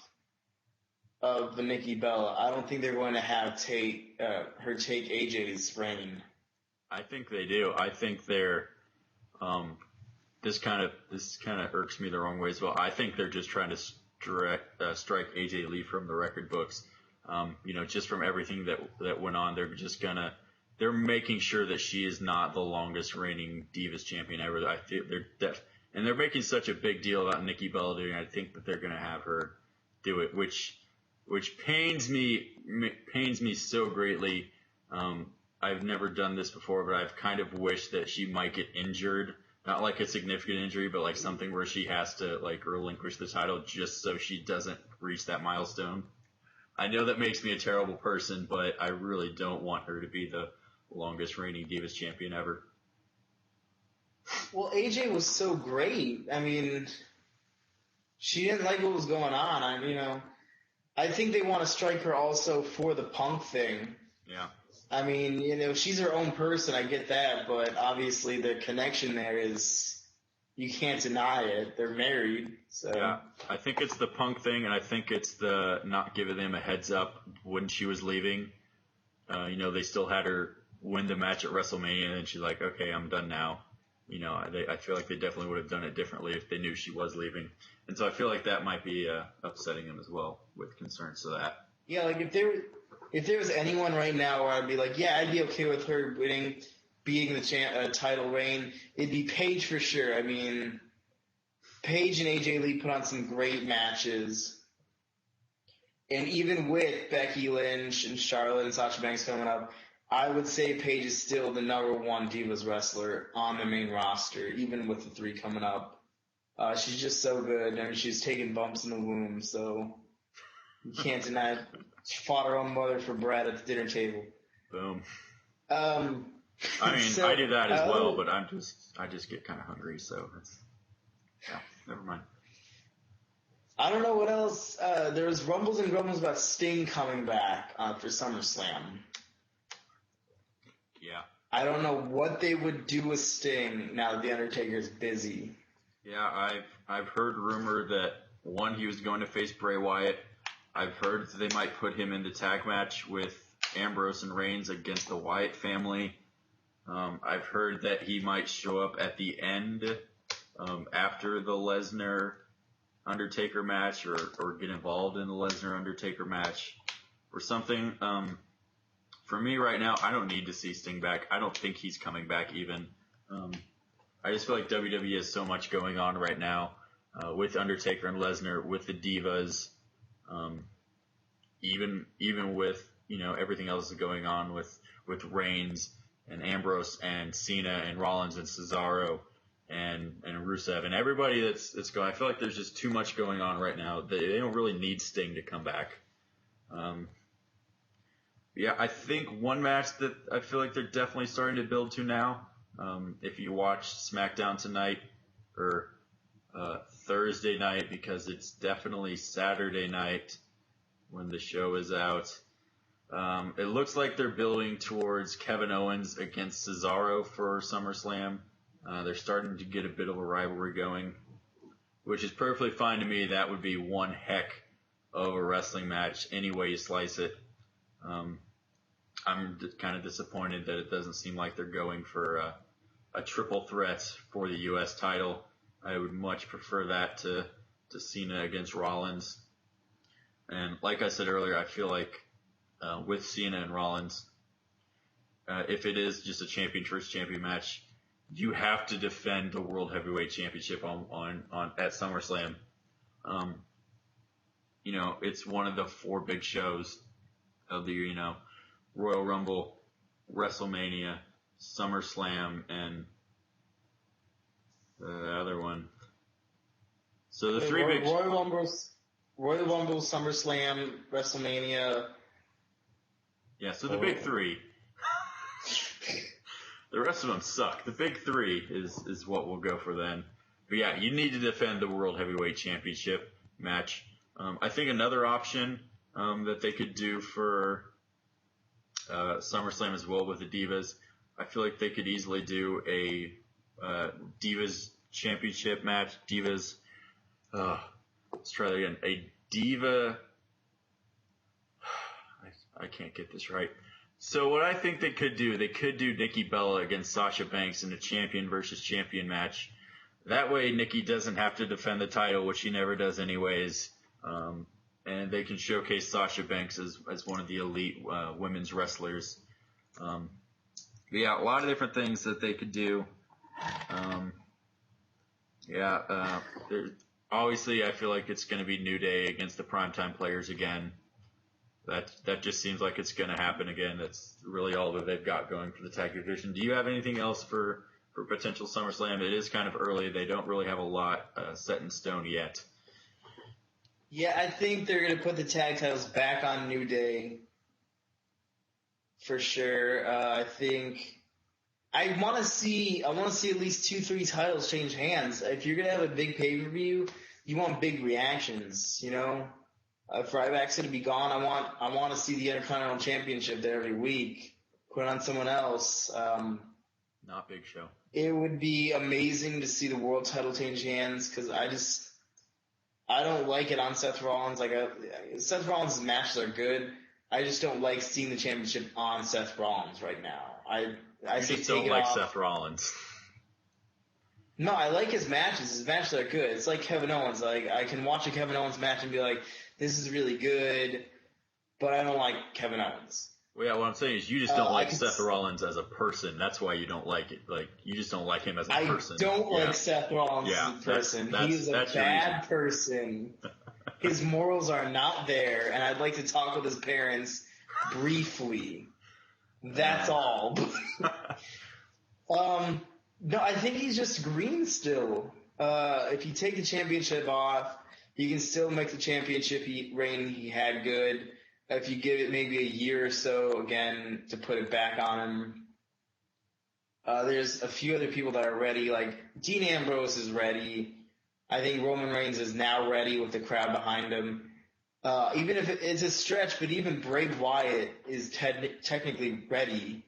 B: of the Nikki Bella. I don't think they're going to have her take AJ's reign.
A: I think they do. I think they're this kind of irks me the wrong way as well. I think they're just trying to strike AJ Lee from the record books. Just from everything that went on, they're making sure that she is not the longest reigning Divas champion ever. I think and they're making such a big deal about Nikki Bella doing it. I think that they're going to have her do it, which pains me so greatly. I've never done this before, but I've kind of wished that she might get injured. Not like a significant injury, but like something where she has to like relinquish the title just so she doesn't reach that milestone. I know that makes me a terrible person, but I really don't want her to be the longest reigning Divas champion ever.
B: Well, AJ was so great. I mean, she didn't like what was going on. I think they want to strike her also for the Punk thing.
A: Yeah.
B: I mean, she's her own person. I get that, but obviously the connection there is, you can't deny it. They're married, so.
A: Yeah, I think it's the Punk thing, and I think it's the not giving them a heads up when she was leaving. They still had her win the match at WrestleMania, and she's like, okay, I'm done now. I feel like they definitely would have done it differently if they knew she was leaving. And so I feel like that might be upsetting them as well with concerns to that.
B: Yeah, like if there was anyone right now where I'd be like, yeah, I'd be okay with her being the title reign, it'd be Paige for sure. I mean, Paige and AJ Lee put on some great matches. And even with Becky Lynch and Charlotte and Sasha Banks coming up, I would say Paige is still the number one Divas wrestler on the main roster, even with the three coming up. She's just so good. I mean, she's taking bumps in the womb, so you can't deny it. She fought her own mother for bread at the dinner table.
A: Boom. I mean, I do that as well, but I just get kind of hungry, so never mind.
B: I don't know what else. There's rumbles and grumbles about Sting coming back for SummerSlam.
A: Yeah.
B: I don't know what they would do with Sting now that The Undertaker's busy.
A: Yeah, I've heard rumor that, one, he was going to face Bray Wyatt. I've heard that they might put him in the tag match with Ambrose and Reigns against the Wyatt family. I've heard that he might show up at the end after the Lesnar-Undertaker match or get involved in the Lesnar-Undertaker match or something. For me right now, I don't need to see Sting back. I don't think he's coming back even. I just feel like WWE has so much going on right now with Undertaker and Lesnar, with the Divas, even with everything else that's going on with Reigns and Ambrose and Cena and Rollins and Cesaro and Rusev and everybody that's going. I feel like there's just too much going on right now. They don't really need Sting to come back. Yeah, I think one match that I feel like they're definitely starting to build to now. If you watch SmackDown tonight or Thursday night, because it's definitely Saturday night when the show is out. It looks like they're building towards Kevin Owens against Cesaro for SummerSlam. They're starting to get a bit of a rivalry going, which is perfectly fine to me. That would be one heck of a wrestling match any way you slice it. I'm kind of disappointed that it doesn't seem like they're going for a triple threat for the U.S. title. I would much prefer that to Cena against Rollins. And like I said earlier, I feel like with Cena and Rollins, if it is just a champion versus champion match, you have to defend the World Heavyweight Championship on at SummerSlam. It's one of the 4 big shows of the year, Royal Rumble, WrestleMania, SummerSlam, and the other one. So the three big
B: Royal Rumble, SummerSlam, WrestleMania.
A: Yeah, so the big 3. The rest of them suck. The big 3 is what we'll go for then. But yeah, you need to defend the World Heavyweight Championship match. I think another option that they could do for SummerSlam as well with the Divas, I feel like they could easily do a Divas Championship match. Divas, let's try that again. A Diva, I can't get this right. So what I think they could do Nikki Bella against Sasha Banks in a champion versus champion match. That way Nikki doesn't have to defend the title, which she never does anyways. And they can showcase Sasha Banks as one of the elite women's wrestlers. Yeah, a lot of different things that they could do. Obviously I feel like it's going to be New Day against the Primetime Players again. That just seems like it's going to happen again. That's really all that they've got going for the tag division. Do you have anything else for potential SummerSlam? It is kind of early. They don't really have a lot set in stone yet.
B: Yeah, I think they're going to put the tag titles back on New Day for sure. I think I want to see at least 2-3 titles change hands. If you're going to have a big pay-per-view, you want big reactions, If Ryback's going to be gone, I want to see the Intercontinental Championship there every week. Put it on someone else.
A: Not Big Show.
B: It would be amazing to see the world title change hands because I don't like it on Seth Rollins. Seth Rollins' matches are good. I just don't like seeing the championship on Seth Rollins right now. I say
A: just don't
B: take it
A: like
B: off.
A: Seth Rollins.
B: No, I like his matches. His matches are good. It's like Kevin Owens. I can watch a Kevin Owens match and be like, this is really good, but I don't like Kevin Owens.
A: Well, yeah, what I'm saying is you just don't like Seth Rollins as a person. That's why you don't like it. Like, you just don't like him as a person.
B: I don't like Seth Rollins as a person. He's a bad person. His morals are not there, and I'd like to talk with his parents briefly. That's all. No, I think he's just green still. If you take the championship off, he can still make the championship reign he had good. If you give it maybe a year or so again to put it back on him. There's a few other people that are ready, like Dean Ambrose is ready. I think Roman Reigns is now ready with the crowd behind him. Even if it's a stretch, but even Bray Wyatt is technically ready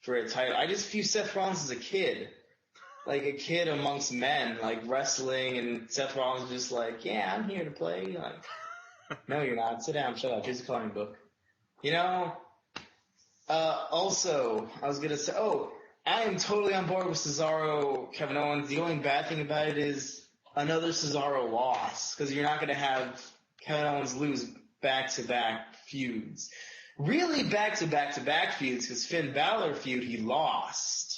B: for a title. I just view Seth Rollins as a kid. Like a kid amongst men, like wrestling, and Seth Rollins is just like, yeah, I'm here to play. Like, no, you're not. Sit down, shut up. Here's a coloring book. Also, I was going to say, I am totally on board with Cesaro, Kevin Owens. The only bad thing about it is another Cesaro loss, because you're not going to have Kevin Owens lose back-to-back feuds. Really back-to-back-to-back feuds, because Finn Balor feud, he lost.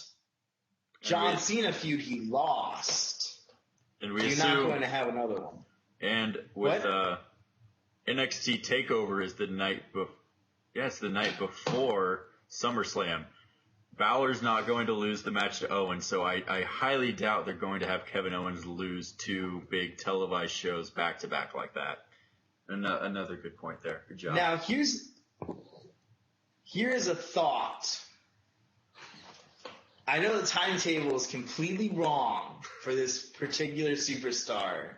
B: John Cena feud, he lost.
A: And
B: you're not going to have another one.
A: And with NXT Takeover is the night before SummerSlam. Balor's not going to lose the match to Owens, so I highly doubt they're going to have Kevin Owens lose 2 big televised shows back to back like that. Another good point there. Good job.
B: Now here's a thought. I know the timetable is completely wrong for this particular superstar,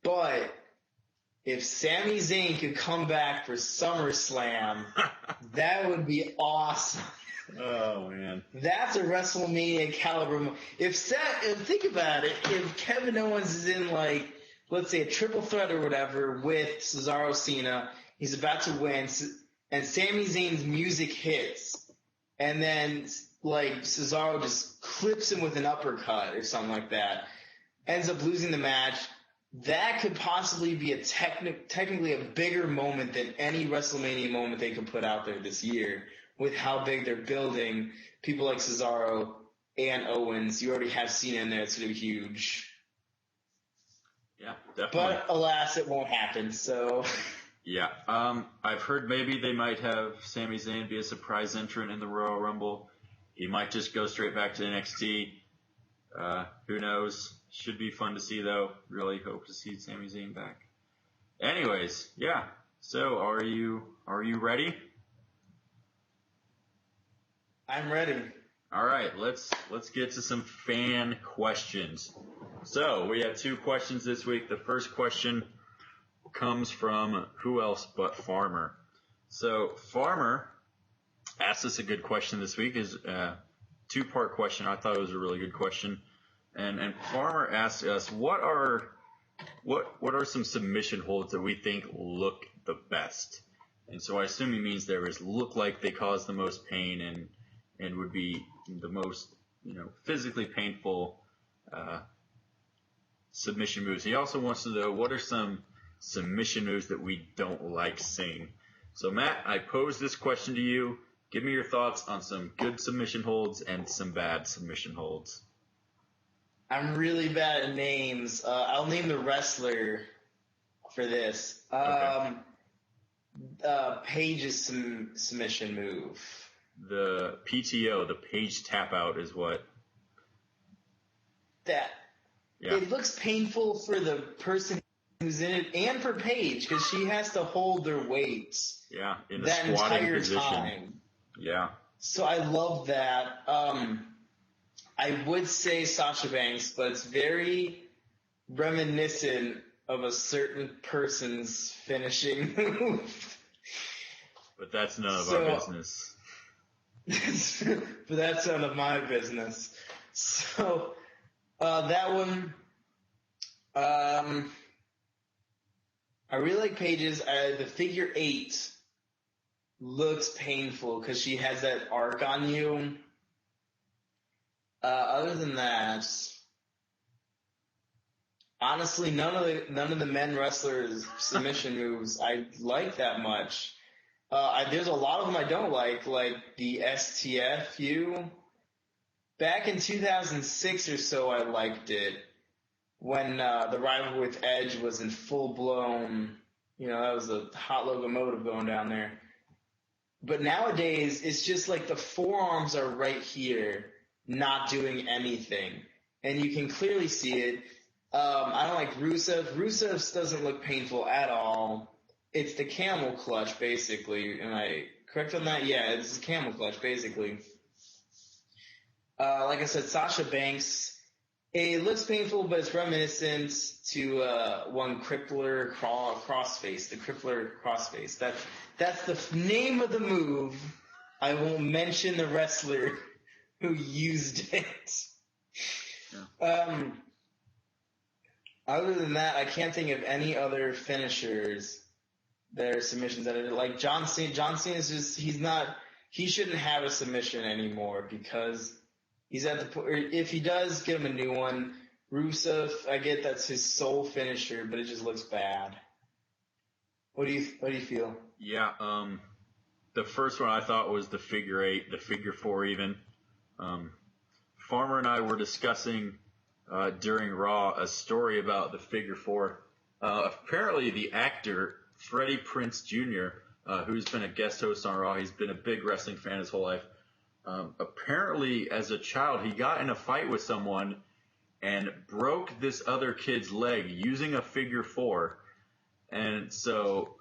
B: but if Sami Zayn could come back for SummerSlam, that would be awesome.
A: Oh, man.
B: That's a WrestleMania caliber. Think about it. If Kevin Owens is in, like, let's say a triple threat or whatever with Cesaro, Cena, he's about to win, and Sami Zayn's music hits, and then, like, Cesaro just clips him with an uppercut or something like that, ends up losing the match, that could possibly be technically a bigger moment than any WrestleMania moment they could put out there this year. With how big they're building people like Cesaro and Owens. You already have Cena in there. It's going to be huge.
A: Yeah, definitely.
B: But alas, it won't happen. So.
A: Yeah. I've heard maybe they might have Sami Zayn be a surprise entrant in the Royal Rumble. He might just go straight back to NXT. Who knows? Should be fun to see, though. Really hope to see Sami Zayn back. Anyways, yeah. So are you ready?
B: I'm ready.
A: All right, let's get to some fan questions. So we have 2 questions this week. The first question comes from who else but Farmer. So Farmer asked us a good question this week. Is a 2-part question. I thought it was a really good question. And Farmer asked us what are some submission holds that we think look the best. And so I assume he means look like they cause the most pain and would be the most, physically painful submission moves. He also wants to know what are some submission moves that we don't like seeing. So, Matt, I pose this question to you. Give me your thoughts on some good submission holds and some bad submission holds.
B: I'm really bad at names. I'll name the wrestler for this.
A: Okay.
B: Paige's submission move.
A: The PTO, the Page tap out is what?
B: Yeah. It looks painful for the person who's in it and for Paige because she has to hold their weight.
A: Yeah, in the
B: that
A: squatting
B: entire
A: position.
B: Time.
A: Yeah.
B: So I love that. I would say Sasha Banks, but it's very reminiscent of a certain person's finishing move.
A: But that's none of our business.
B: But that's none of my business. So, that one, I really like Paige's. The figure 8 looks painful because she has that arc on you. Other than that, honestly, none of the men wrestlers' submission moves I like that much. There's a lot of them I don't like the STFU. Back in 2006 or so, I liked it when the rivalry with Edge was in full blown. That was a hot locomotive going down there. But nowadays, it's just like the forearms are right here, not doing anything, and you can clearly see it. I don't like Rusev. Rusev's doesn't look painful at all. It's the camel clutch, basically. Am I correct on that? Yeah, it's the camel clutch, basically. Like I said, Sasha Banks, it looks painful, but it's reminiscent to one Crippler Crossface, the Crippler Crossface. That's the name of the move. I won't mention the wrestler who used it. Yeah. Other than that, I can't think of any other finishers that are submissions that are like John Cena. John Cena is just he shouldn't have a submission anymore because he's at the point. If he does, get him a new one. Rusev, I get that's his sole finisher, but it just looks bad. What do you feel?
A: Yeah, the first one I thought was the figure 8, the figure 4 even. Farmer and I were discussing during Raw a story about the figure 4. Apparently the actor Freddie Prinze Jr., who's been a guest host on Raw, he's been a big wrestling fan his whole life. Apparently as a child he got in a fight with someone and broke this other kid's leg using a figure 4. And so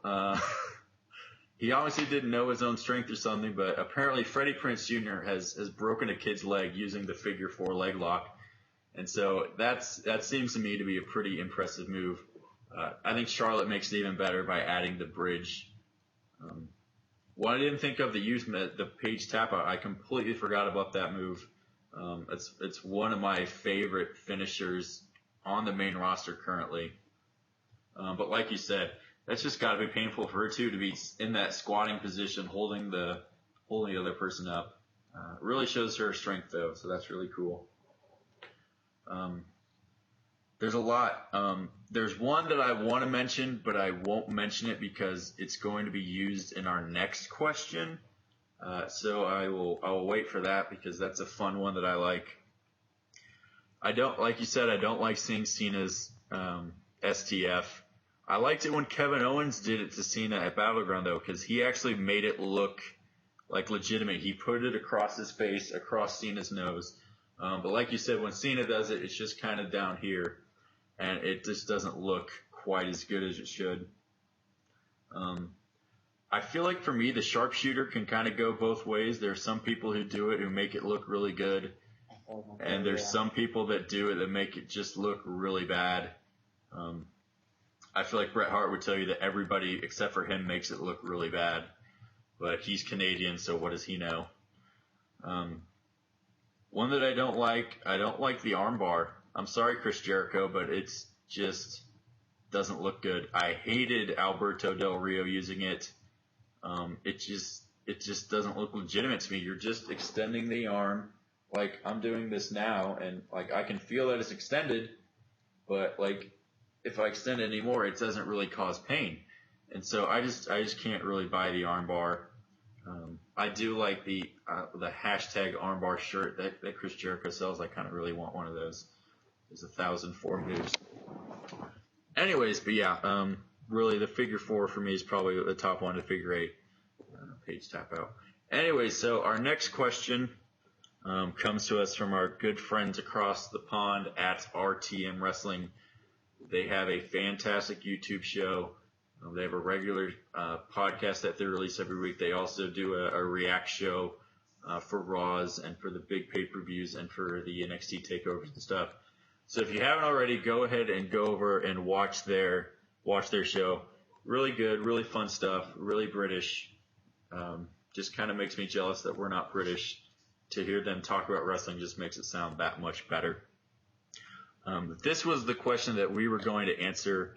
A: he obviously didn't know his own strength or something, but apparently Freddie Prinze Jr. has broken a kid's leg using the figure 4 leg lock. And so that seems to me to be a pretty impressive move. I think Charlotte makes it even better by adding the bridge. What I didn't think of the page tap out, I completely forgot about that move. It's one of my favorite finishers on the main roster currently. But like you said, that's just got to be painful for her too, to be in that squatting position, holding the other person up. Really shows her strength though, so that's really cool. There's a lot. There's one that I want to mention, but I won't mention it because it's going to be used in our next question. So I'll wait for that because that's a fun one that I like. Like you said, I don't like seeing Cena's STF. I liked it when Kevin Owens did it to Cena at Battleground though, because he actually made it look like legitimate. He put it across his face, across Cena's nose. But like you said, when Cena does it, it's just kind of down here, and it just doesn't look quite as good as it should. I feel like for me, the sharpshooter can kind of go both ways. There are some people who do it who make it look really good, and there's some people that do it that make it just look really bad. I feel like Bret Hart would tell you that everybody except for him makes it look really bad, but he's Canadian, so what does he know? One that I don't like the armbar. I'm sorry, Chris Jericho, but it's just doesn't look good. I hated Alberto Del Rio using it. It just doesn't look legitimate to me. You're just extending the arm like I'm doing this now, and like I can feel that it's extended, but like if I extend it anymore, it doesn't really cause pain. And so I just can't really buy the armbar. I do like the hashtag armbar shirt that Chris Jericho sells. I kind of really want one of those. There's 1,004 moves. Anyways, but yeah, really the figure 4 for me is probably the top one to figure 8. Page tap out. Anyways, so our next question comes to us from our good friends across the pond at RTM Wrestling. They have a fantastic YouTube show. They have a regular podcast that they release every week. They also do a react show for Raws and for the big pay-per-views and for the NXT Takeovers and stuff. So if you haven't already, go ahead and go over and watch their show. Really good, really fun stuff, really British. Just kind of makes me jealous that we're not British. To hear them talk about wrestling just makes it sound that much better. This was the question that we were going to answer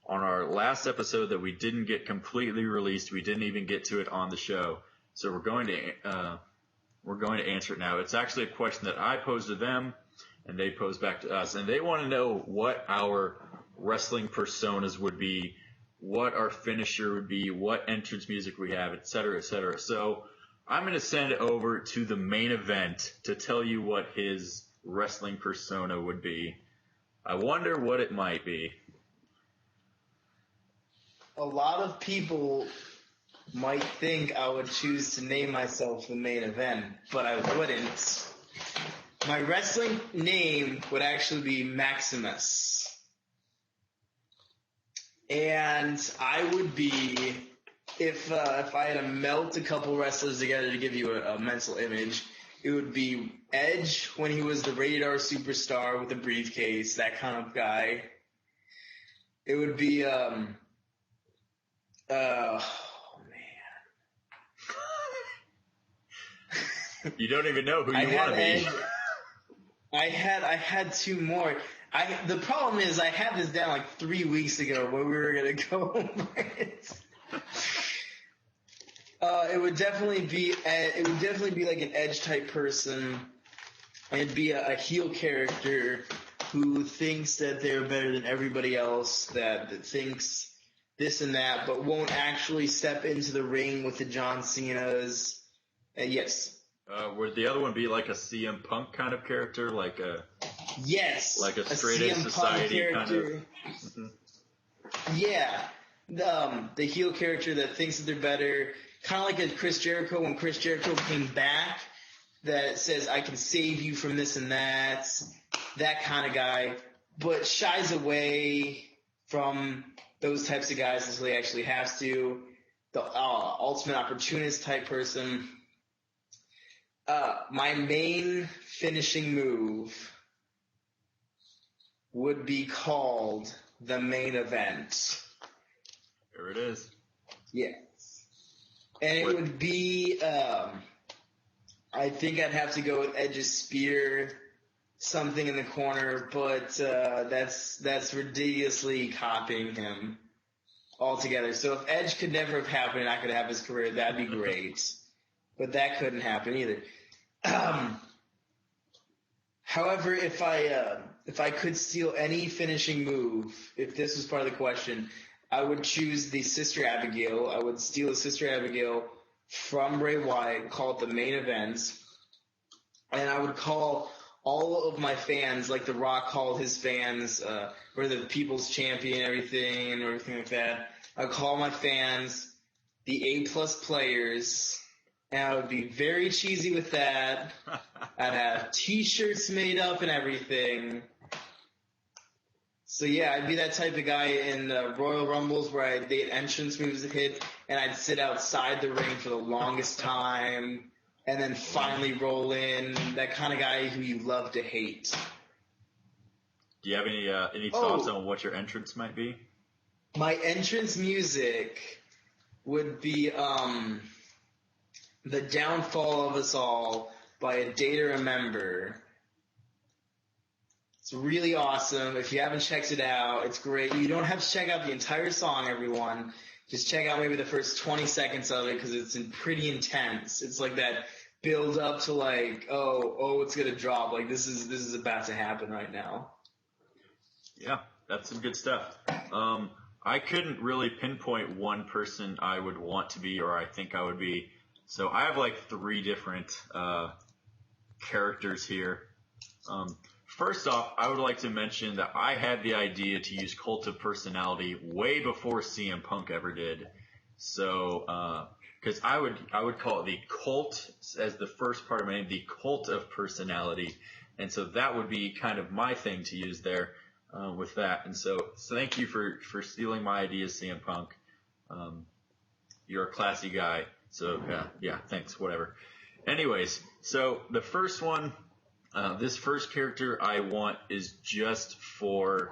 A: on our last episode that we didn't get completely released. We didn't even get to it on the show. So we're going to answer it now. It's actually a question that I posed to them, and they posed back to us. And they want to know what our wrestling personas would be, what our finisher would be, what entrance music we have, et cetera, et cetera. So I'm going to send it over to the main event to tell you what his wrestling persona would be. I wonder what it might be.
B: A lot of people might think I would choose to name myself the main event, but I wouldn't. My wrestling name would actually be Maximus. And I would be, if I had to melt a couple wrestlers together to give you a mental image, it would be Edge when he was the Rated R superstar with a briefcase, that kind of guy. It would be,
A: You don't even know who you want to be.
B: I had two more. The problem is I had this down like 3 weeks ago when we were gonna go over it. It would definitely be like an Edge type person, and be a heel character who thinks that they're better than everybody else, that thinks this and that, but won't actually step into the ring with the John Cenas. Yes.
A: Would the other one be like a CM Punk kind of character, like a straight edge society kind of? Mm-hmm.
B: Yeah, the heel character that thinks that they're better, kind of like a Chris Jericho when Chris Jericho came back, that says I can save you from this and that kind of guy, but shies away from those types of guys until he actually has to. The ultimate opportunist type person. My main finishing move would be called the main event.
A: There it is.
B: Yes. And it would be, I think I'd have to go with Edge's spear, something in the corner, but that's ridiculously copying him altogether. So if Edge could never have happened and I could have his career, that'd be great. But that couldn't happen either. However, if I could steal any finishing move, if this was part of the question, I would choose the Sister Abigail. I would steal the Sister Abigail from Bray Wyatt, call it the main event, and I would call all of my fans, like The Rock called his fans, or the People's Champion, everything like that. I'd call my fans the A-plus players, and I would be very cheesy with that. I'd have T-shirts made up and everything. So yeah, I'd be that type of guy in Royal Rumbles where they had entrance moves to hit, and I'd sit outside the ring for the longest time, and then finally roll in. That kind of guy who you love to hate.
A: Do you have any thoughts on what your entrance might be?
B: My entrance music would be The Downfall of Us All by A Day to Remember. It's really awesome. If you haven't checked it out, it's great. You don't have to check out the entire song, everyone. Just check out maybe the first 20 seconds of it because it's pretty intense. It's like that build up to like, oh, it's gonna drop. Like this is about to happen right now.
A: Yeah, that's some good stuff. I couldn't really pinpoint one person I would want to be or I think I would be. So I have like 3 different characters here. First off, I would like to mention that I had the idea to use Cult of Personality way before CM Punk ever did. So, because I would call it the Cult as the first part of my name, the Cult of Personality, and so that would be kind of my thing to use there with that. And so thank you for stealing my ideas, CM Punk. You're a classy guy. So yeah, thanks. Whatever. Anyways, so the first one. This first character I want is just for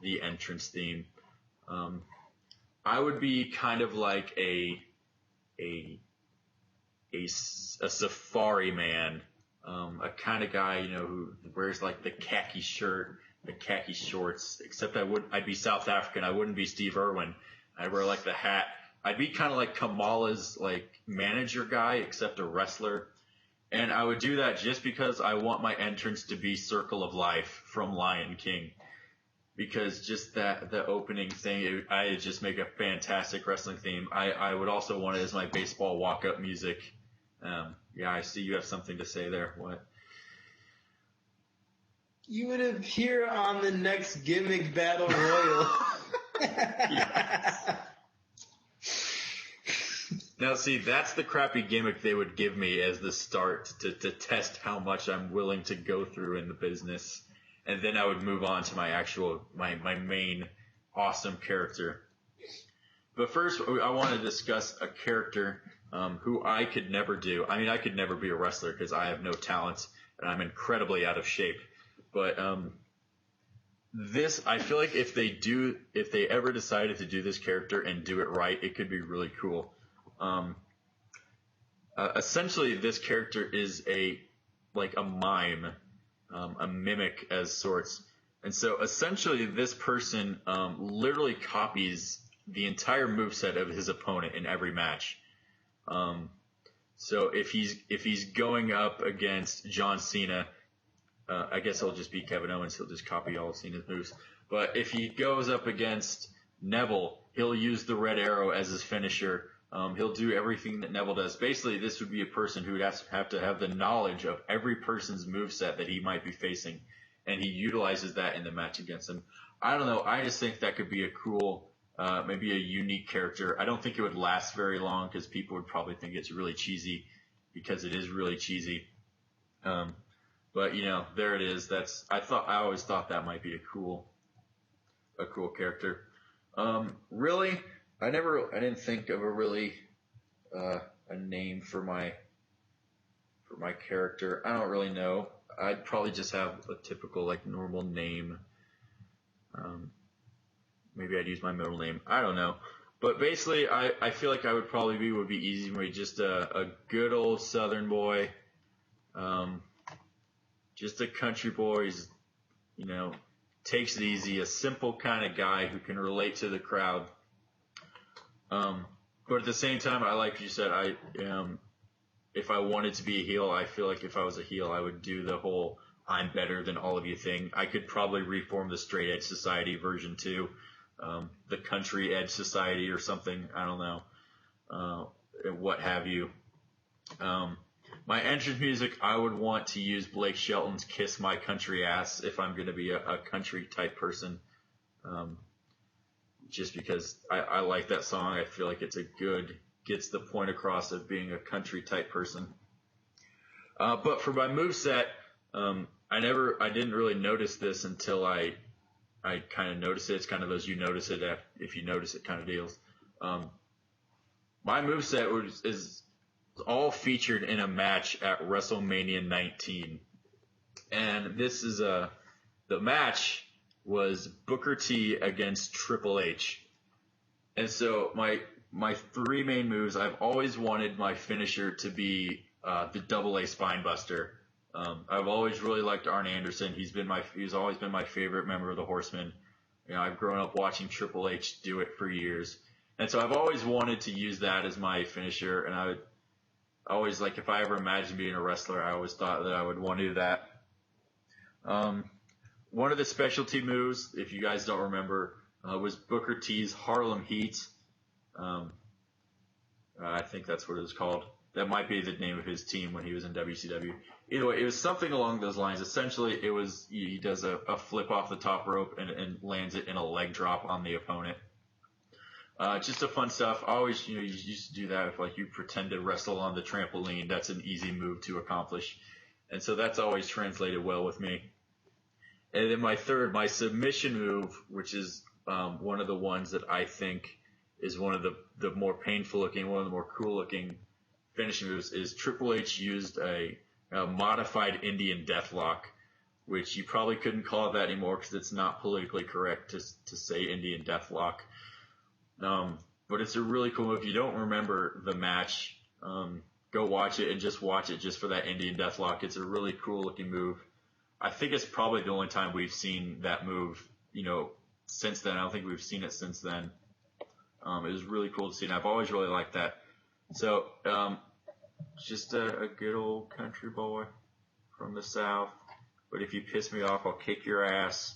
A: the entrance theme. I would be kind of like a safari man, a kind of guy, who wears like the khaki shirt, the khaki shorts, except I'd be South African. I wouldn't be Steve Irwin. I'd wear like the hat. I'd be kind of like Kamala's like manager guy, except a wrestler. And I would do that just because I want my entrance to be Circle of Life from Lion King. Because just the opening thing, I just make a fantastic wrestling theme. I would also want it as my baseball walk-up music. Yeah, I see you have something to say there. What?
B: You would appear on the next Gimmick Battle Royal.
A: Yes. Now, see, that's the crappy gimmick they would give me as the start to test how much I'm willing to go through in the business. And then I would move on to my main awesome character. But first, I want to discuss a character who I could never do. I mean, I could never be a wrestler because I have no talent and I'm incredibly out of shape. But I feel like if they ever decided to do this character and do it right, it could be really cool. Essentially, this character is a mime, a mimic as sorts. And so essentially this person literally copies the entire moveset of his opponent in every match. So if he's going up against John Cena, I guess he'll just be Kevin Owens. He'll just copy all of Cena's moves. But if he goes up against Neville, he'll use the red arrow as his finisher. He'll do everything that Neville does. Basically, this would be a person who would have to have the knowledge of every person's moveset that he might be facing, and he utilizes that in the match against him. I don't know. I just think that could be a cool, maybe a unique character. I don't think it would last very long because people would probably think it's really cheesy because it is really cheesy. But there it is. I always thought that might be a cool character. Really. I didn't think of a name for my character. I don't really know. I'd probably just have a typical normal name. maybe I'd use my middle name. I don't know. But basically, I feel like I would probably would be easy for me, just a good old Southern boy, just a country boy. He's, takes it easy, a simple kind of guy who can relate to the crowd. But at the same time, like you said, if I wanted to be a heel, I feel like if I was a heel, I would do the whole "I'm better than all of you" thing. I could probably reform the Straight Edge Society version too, the Country Edge Society or something. I don't know, what have you. My entrance music, I would want to use Blake Shelton's "Kiss My Country Ass" if I'm going to be a country type person. Just because I like that song. I feel like it's gets the point across of being a country type person. But for my moveset, I didn't really notice this until I kind of noticed it. It's kind of those you notice it if you notice it kind of deals. My moveset is all featured in a match at WrestleMania 19. And this is the match was Booker T against Triple H. And so my three main moves, I've always wanted my finisher to be the double A spine buster. I've always really liked Arn Anderson. He's always been my favorite member of the Horsemen. I've grown up watching Triple H do it for years. And so I've always wanted to use that as my finisher, and I would always, like, if I ever imagined being a wrestler, I always thought that I would want to do that. One of the specialty moves, if you guys don't remember, was Booker T's Harlem Heat. I think that's what it was called. That might be the name of his team when he was in WCW. Either way, it was something along those lines. Essentially, he does a flip off the top rope and lands it in a leg drop on the opponent. Just a fun stuff. I always, you used to do that if you pretend to wrestle on the trampoline. That's an easy move to accomplish. And so that's always translated well with me. And then my submission move, which is one of the ones that I think is one of the more painful looking, one of the more cool looking finishing moves, is Triple H used a modified Indian Deathlock, which you probably couldn't call it that anymore because it's not politically correct to say Indian Deathlock. But it's a really cool move. If you don't remember the match, go watch it and just watch it just for that Indian Deathlock. It's a really cool looking move. I think it's probably the only time we've seen that move, since then. I don't think we've seen it since then. It was really cool to see, and I've always really liked that. So, just a good old country boy from the South. But if you piss me off, I'll kick your ass.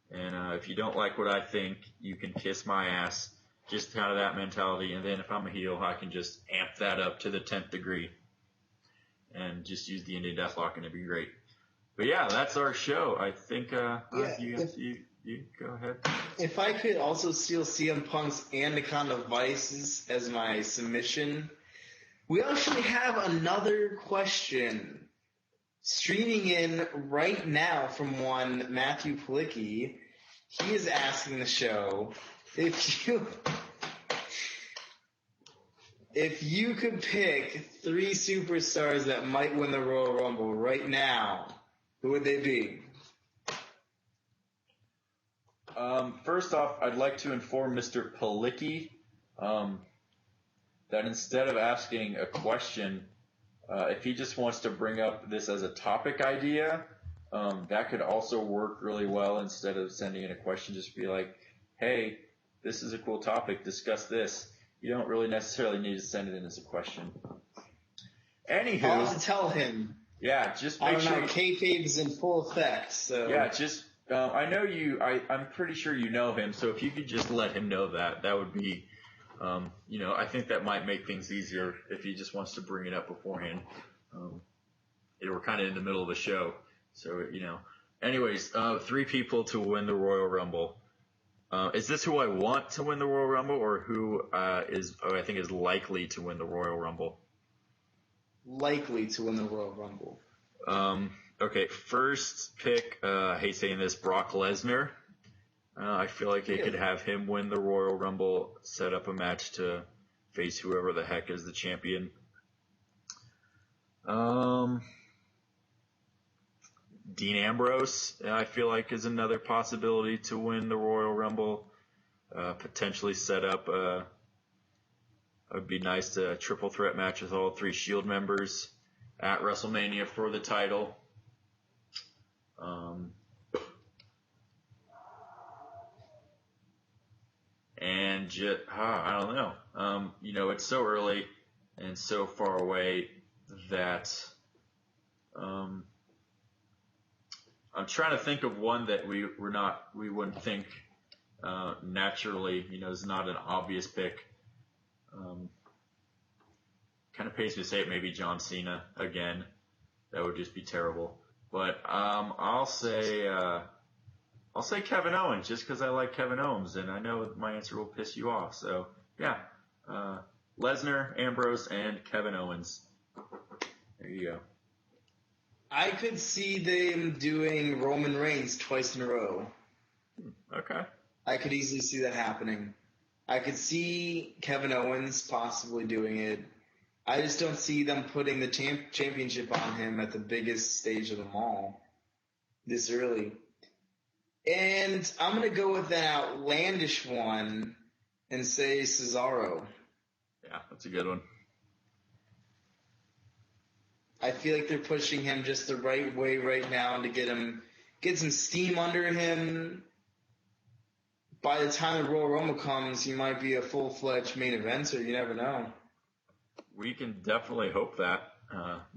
A: And if you don't like what I think, you can kiss my ass. Just kind of that mentality. And then if I'm a heel, I can just amp that up to the 10th degree. And just use the Indian Deathlock, and it'd be great. But yeah, that's our show. I think you go ahead.
B: If I could also steal CM Punk's Anaconda Vices as my submission, we actually have another question streaming in right now from one Matthew Palicki. He is asking the show, if you could pick 3 superstars that might win the Royal Rumble right now, who would they be?
A: First off, I'd like to inform Mr. Palicki that instead of asking a question, if he just wants to bring up this as a topic idea, that could also work really well. Instead of sending in a question, just be like, hey, this is a cool topic, discuss this. You don't really necessarily need to send it in as a question. Anywho,
B: I'll have to tell him.
A: Yeah, just make sure.
B: Kayfabe's in full effect, so.
A: Yeah, just, I know I'm pretty sure you know him, so if you could just let him know that would be, I think that might make things easier if he just wants to bring it up beforehand. We're kind of in the middle of the show, so, Anyways, 3 people to win the Royal Rumble. Is this who I want to win the Royal Rumble, or who I think is likely to win the Royal Rumble?
B: Likely to win the Royal Rumble.
A: Okay, first pick, I hate saying this, Brock Lesnar. I feel like they could have him win the Royal Rumble, set up a match to face whoever the heck is the champion. Dean Ambrose, I feel like, is another possibility to win the Royal Rumble. potentially set up. It would be nice to triple threat match with all 3 Shield members at WrestleMania for the title. And just, I don't know. It's so early and so far away that I'm trying to think of one that we wouldn't think naturally, is not an obvious pick. Kind of pays me to say it, maybe John Cena again. That would just be terrible. But I'll say Kevin Owens, just because I like Kevin Owens, and I know my answer will piss you off. So yeah, Lesnar, Ambrose, and Kevin Owens. There you go.
B: I could see them doing Roman Reigns twice in a row.
A: Okay.
B: I could easily see that happening. I could see Kevin Owens possibly doing it. I just don't see them putting the championship on him at the biggest stage of them all this early. And I'm going to go with an outlandish one and say Cesaro.
A: Yeah, that's a good one.
B: I feel like they're pushing him just the right way right now to get some steam under him. By the time the Royal Rumble comes, he might be a full-fledged main eventer. You never know.
A: We can definitely hope that.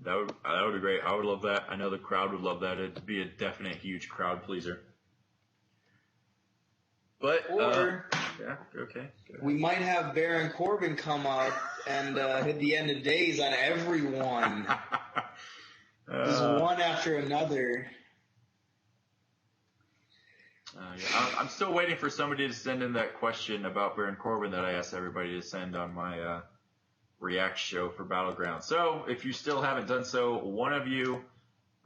A: That would be great. I would love that. I know the crowd would love that. It'd be a definite huge crowd pleaser. But
B: or
A: yeah, okay.
B: We might have Baron Corbin come up and hit the end of days on everyone. Just one after another.
A: Yeah, I'm still waiting for somebody to send in that question about Baron Corbin that I asked everybody to send on my React show for Battleground. So if you still haven't done so, one of you,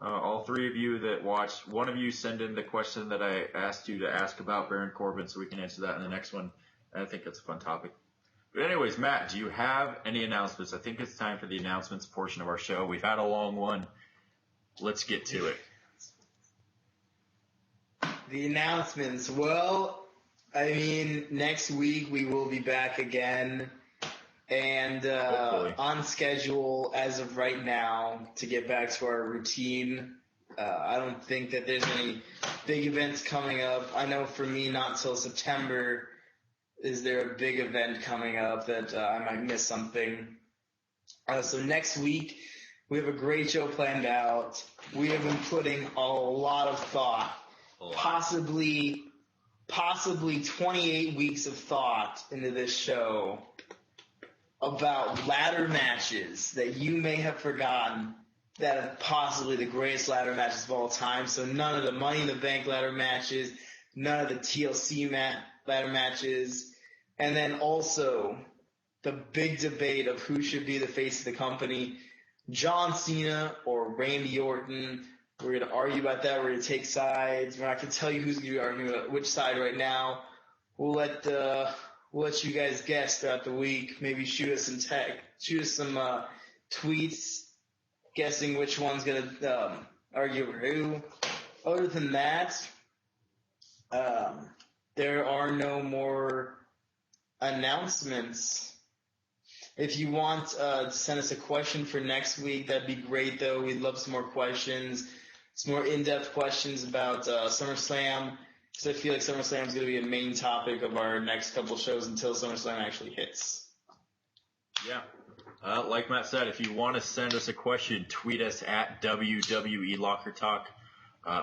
A: all 3 of you that watched, one of you send in the question that I asked you to ask about Baron Corbin so we can answer that in the next one. I think that's a fun topic. But anyways, Matt, do you have any announcements? I think it's time for the announcements portion of our show. We've had a long one. Let's get to it.
B: The announcements. Well, I mean, next week we will be back again and on schedule as of right now to get back to our routine. I don't think that there's any big events coming up. I know for me, not till September is there a big event coming up that I might miss something. So next week we have a great show planned out. We have been putting a lot of thought. Possibly 28 weeks of thought into this show about ladder matches that you may have forgotten that are possibly the greatest ladder matches of all time. So none of the Money in the Bank ladder matches, none of the TLC ladder matches, and then also the big debate of who should be the face of the company, John Cena or Randy Orton. We're going to argue about that. We're going to take sides. We're not going to tell you who's going to be arguing about which side right now. We'll let you guys guess throughout the week. Maybe shoot us some tweets guessing which one's going to argue over who. Other than that, there are no more announcements. If you want to send us a question for next week, that'd be great, though. We'd love some more questions. Some more in-depth questions about SummerSlam, because I feel like SummerSlam is going to be a main topic of our next couple shows until SummerSlam actually hits.
A: Yeah. Like Matt said, if you want to send us a question, tweet us at wwelockertalk.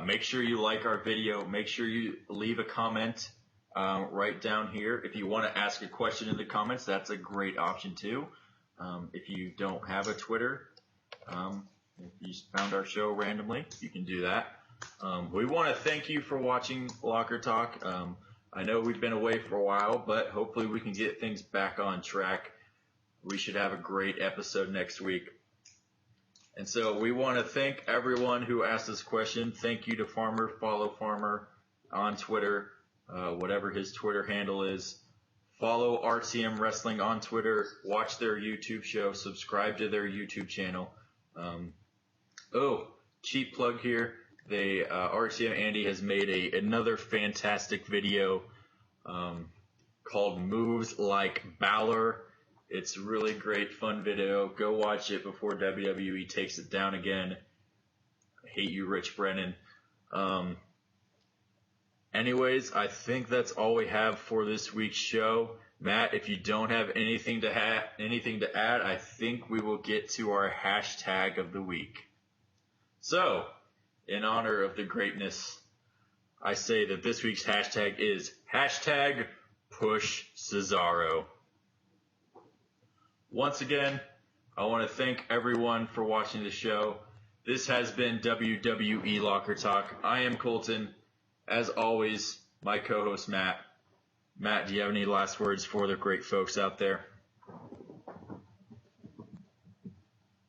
A: Make sure you like our video. Make sure you leave a comment right down here. If you want to ask a question in the comments, that's a great option too. If you don't have a Twitter, if you found our show randomly, you can do that. We want to thank you for watching Locker Talk. I know we've been away for a while, but hopefully we can get things back on track. We should have a great episode next week. And so we want to thank everyone who asked this question. Thank you to Farmer. Follow Farmer on Twitter, whatever his Twitter handle is. Follow RTM Wrestling on Twitter. Watch their YouTube show. Subscribe to their YouTube channel. Cheap plug here. RTM Andy has made another fantastic video called Moves Like Balor. It's a really great, fun video. Go watch it before WWE takes it down again. I hate you, Rich Brennan. Anyways, I think that's all we have for this week's show. Matt, if you don't have anything to add, I think we will get to our hashtag of the week. So, in honor of the greatness, I say that this week's hashtag is hashtag Push Cesaro. Once again, I want to thank everyone for watching the show. This has been WWE Locker Talk. I am Koltyn. As always, my co-host Matt. Matt, do you have any last words for the great folks out there?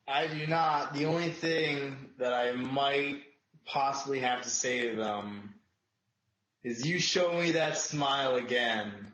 B: I do not. The only thing that I might possibly have to say to them is you show me that smile again,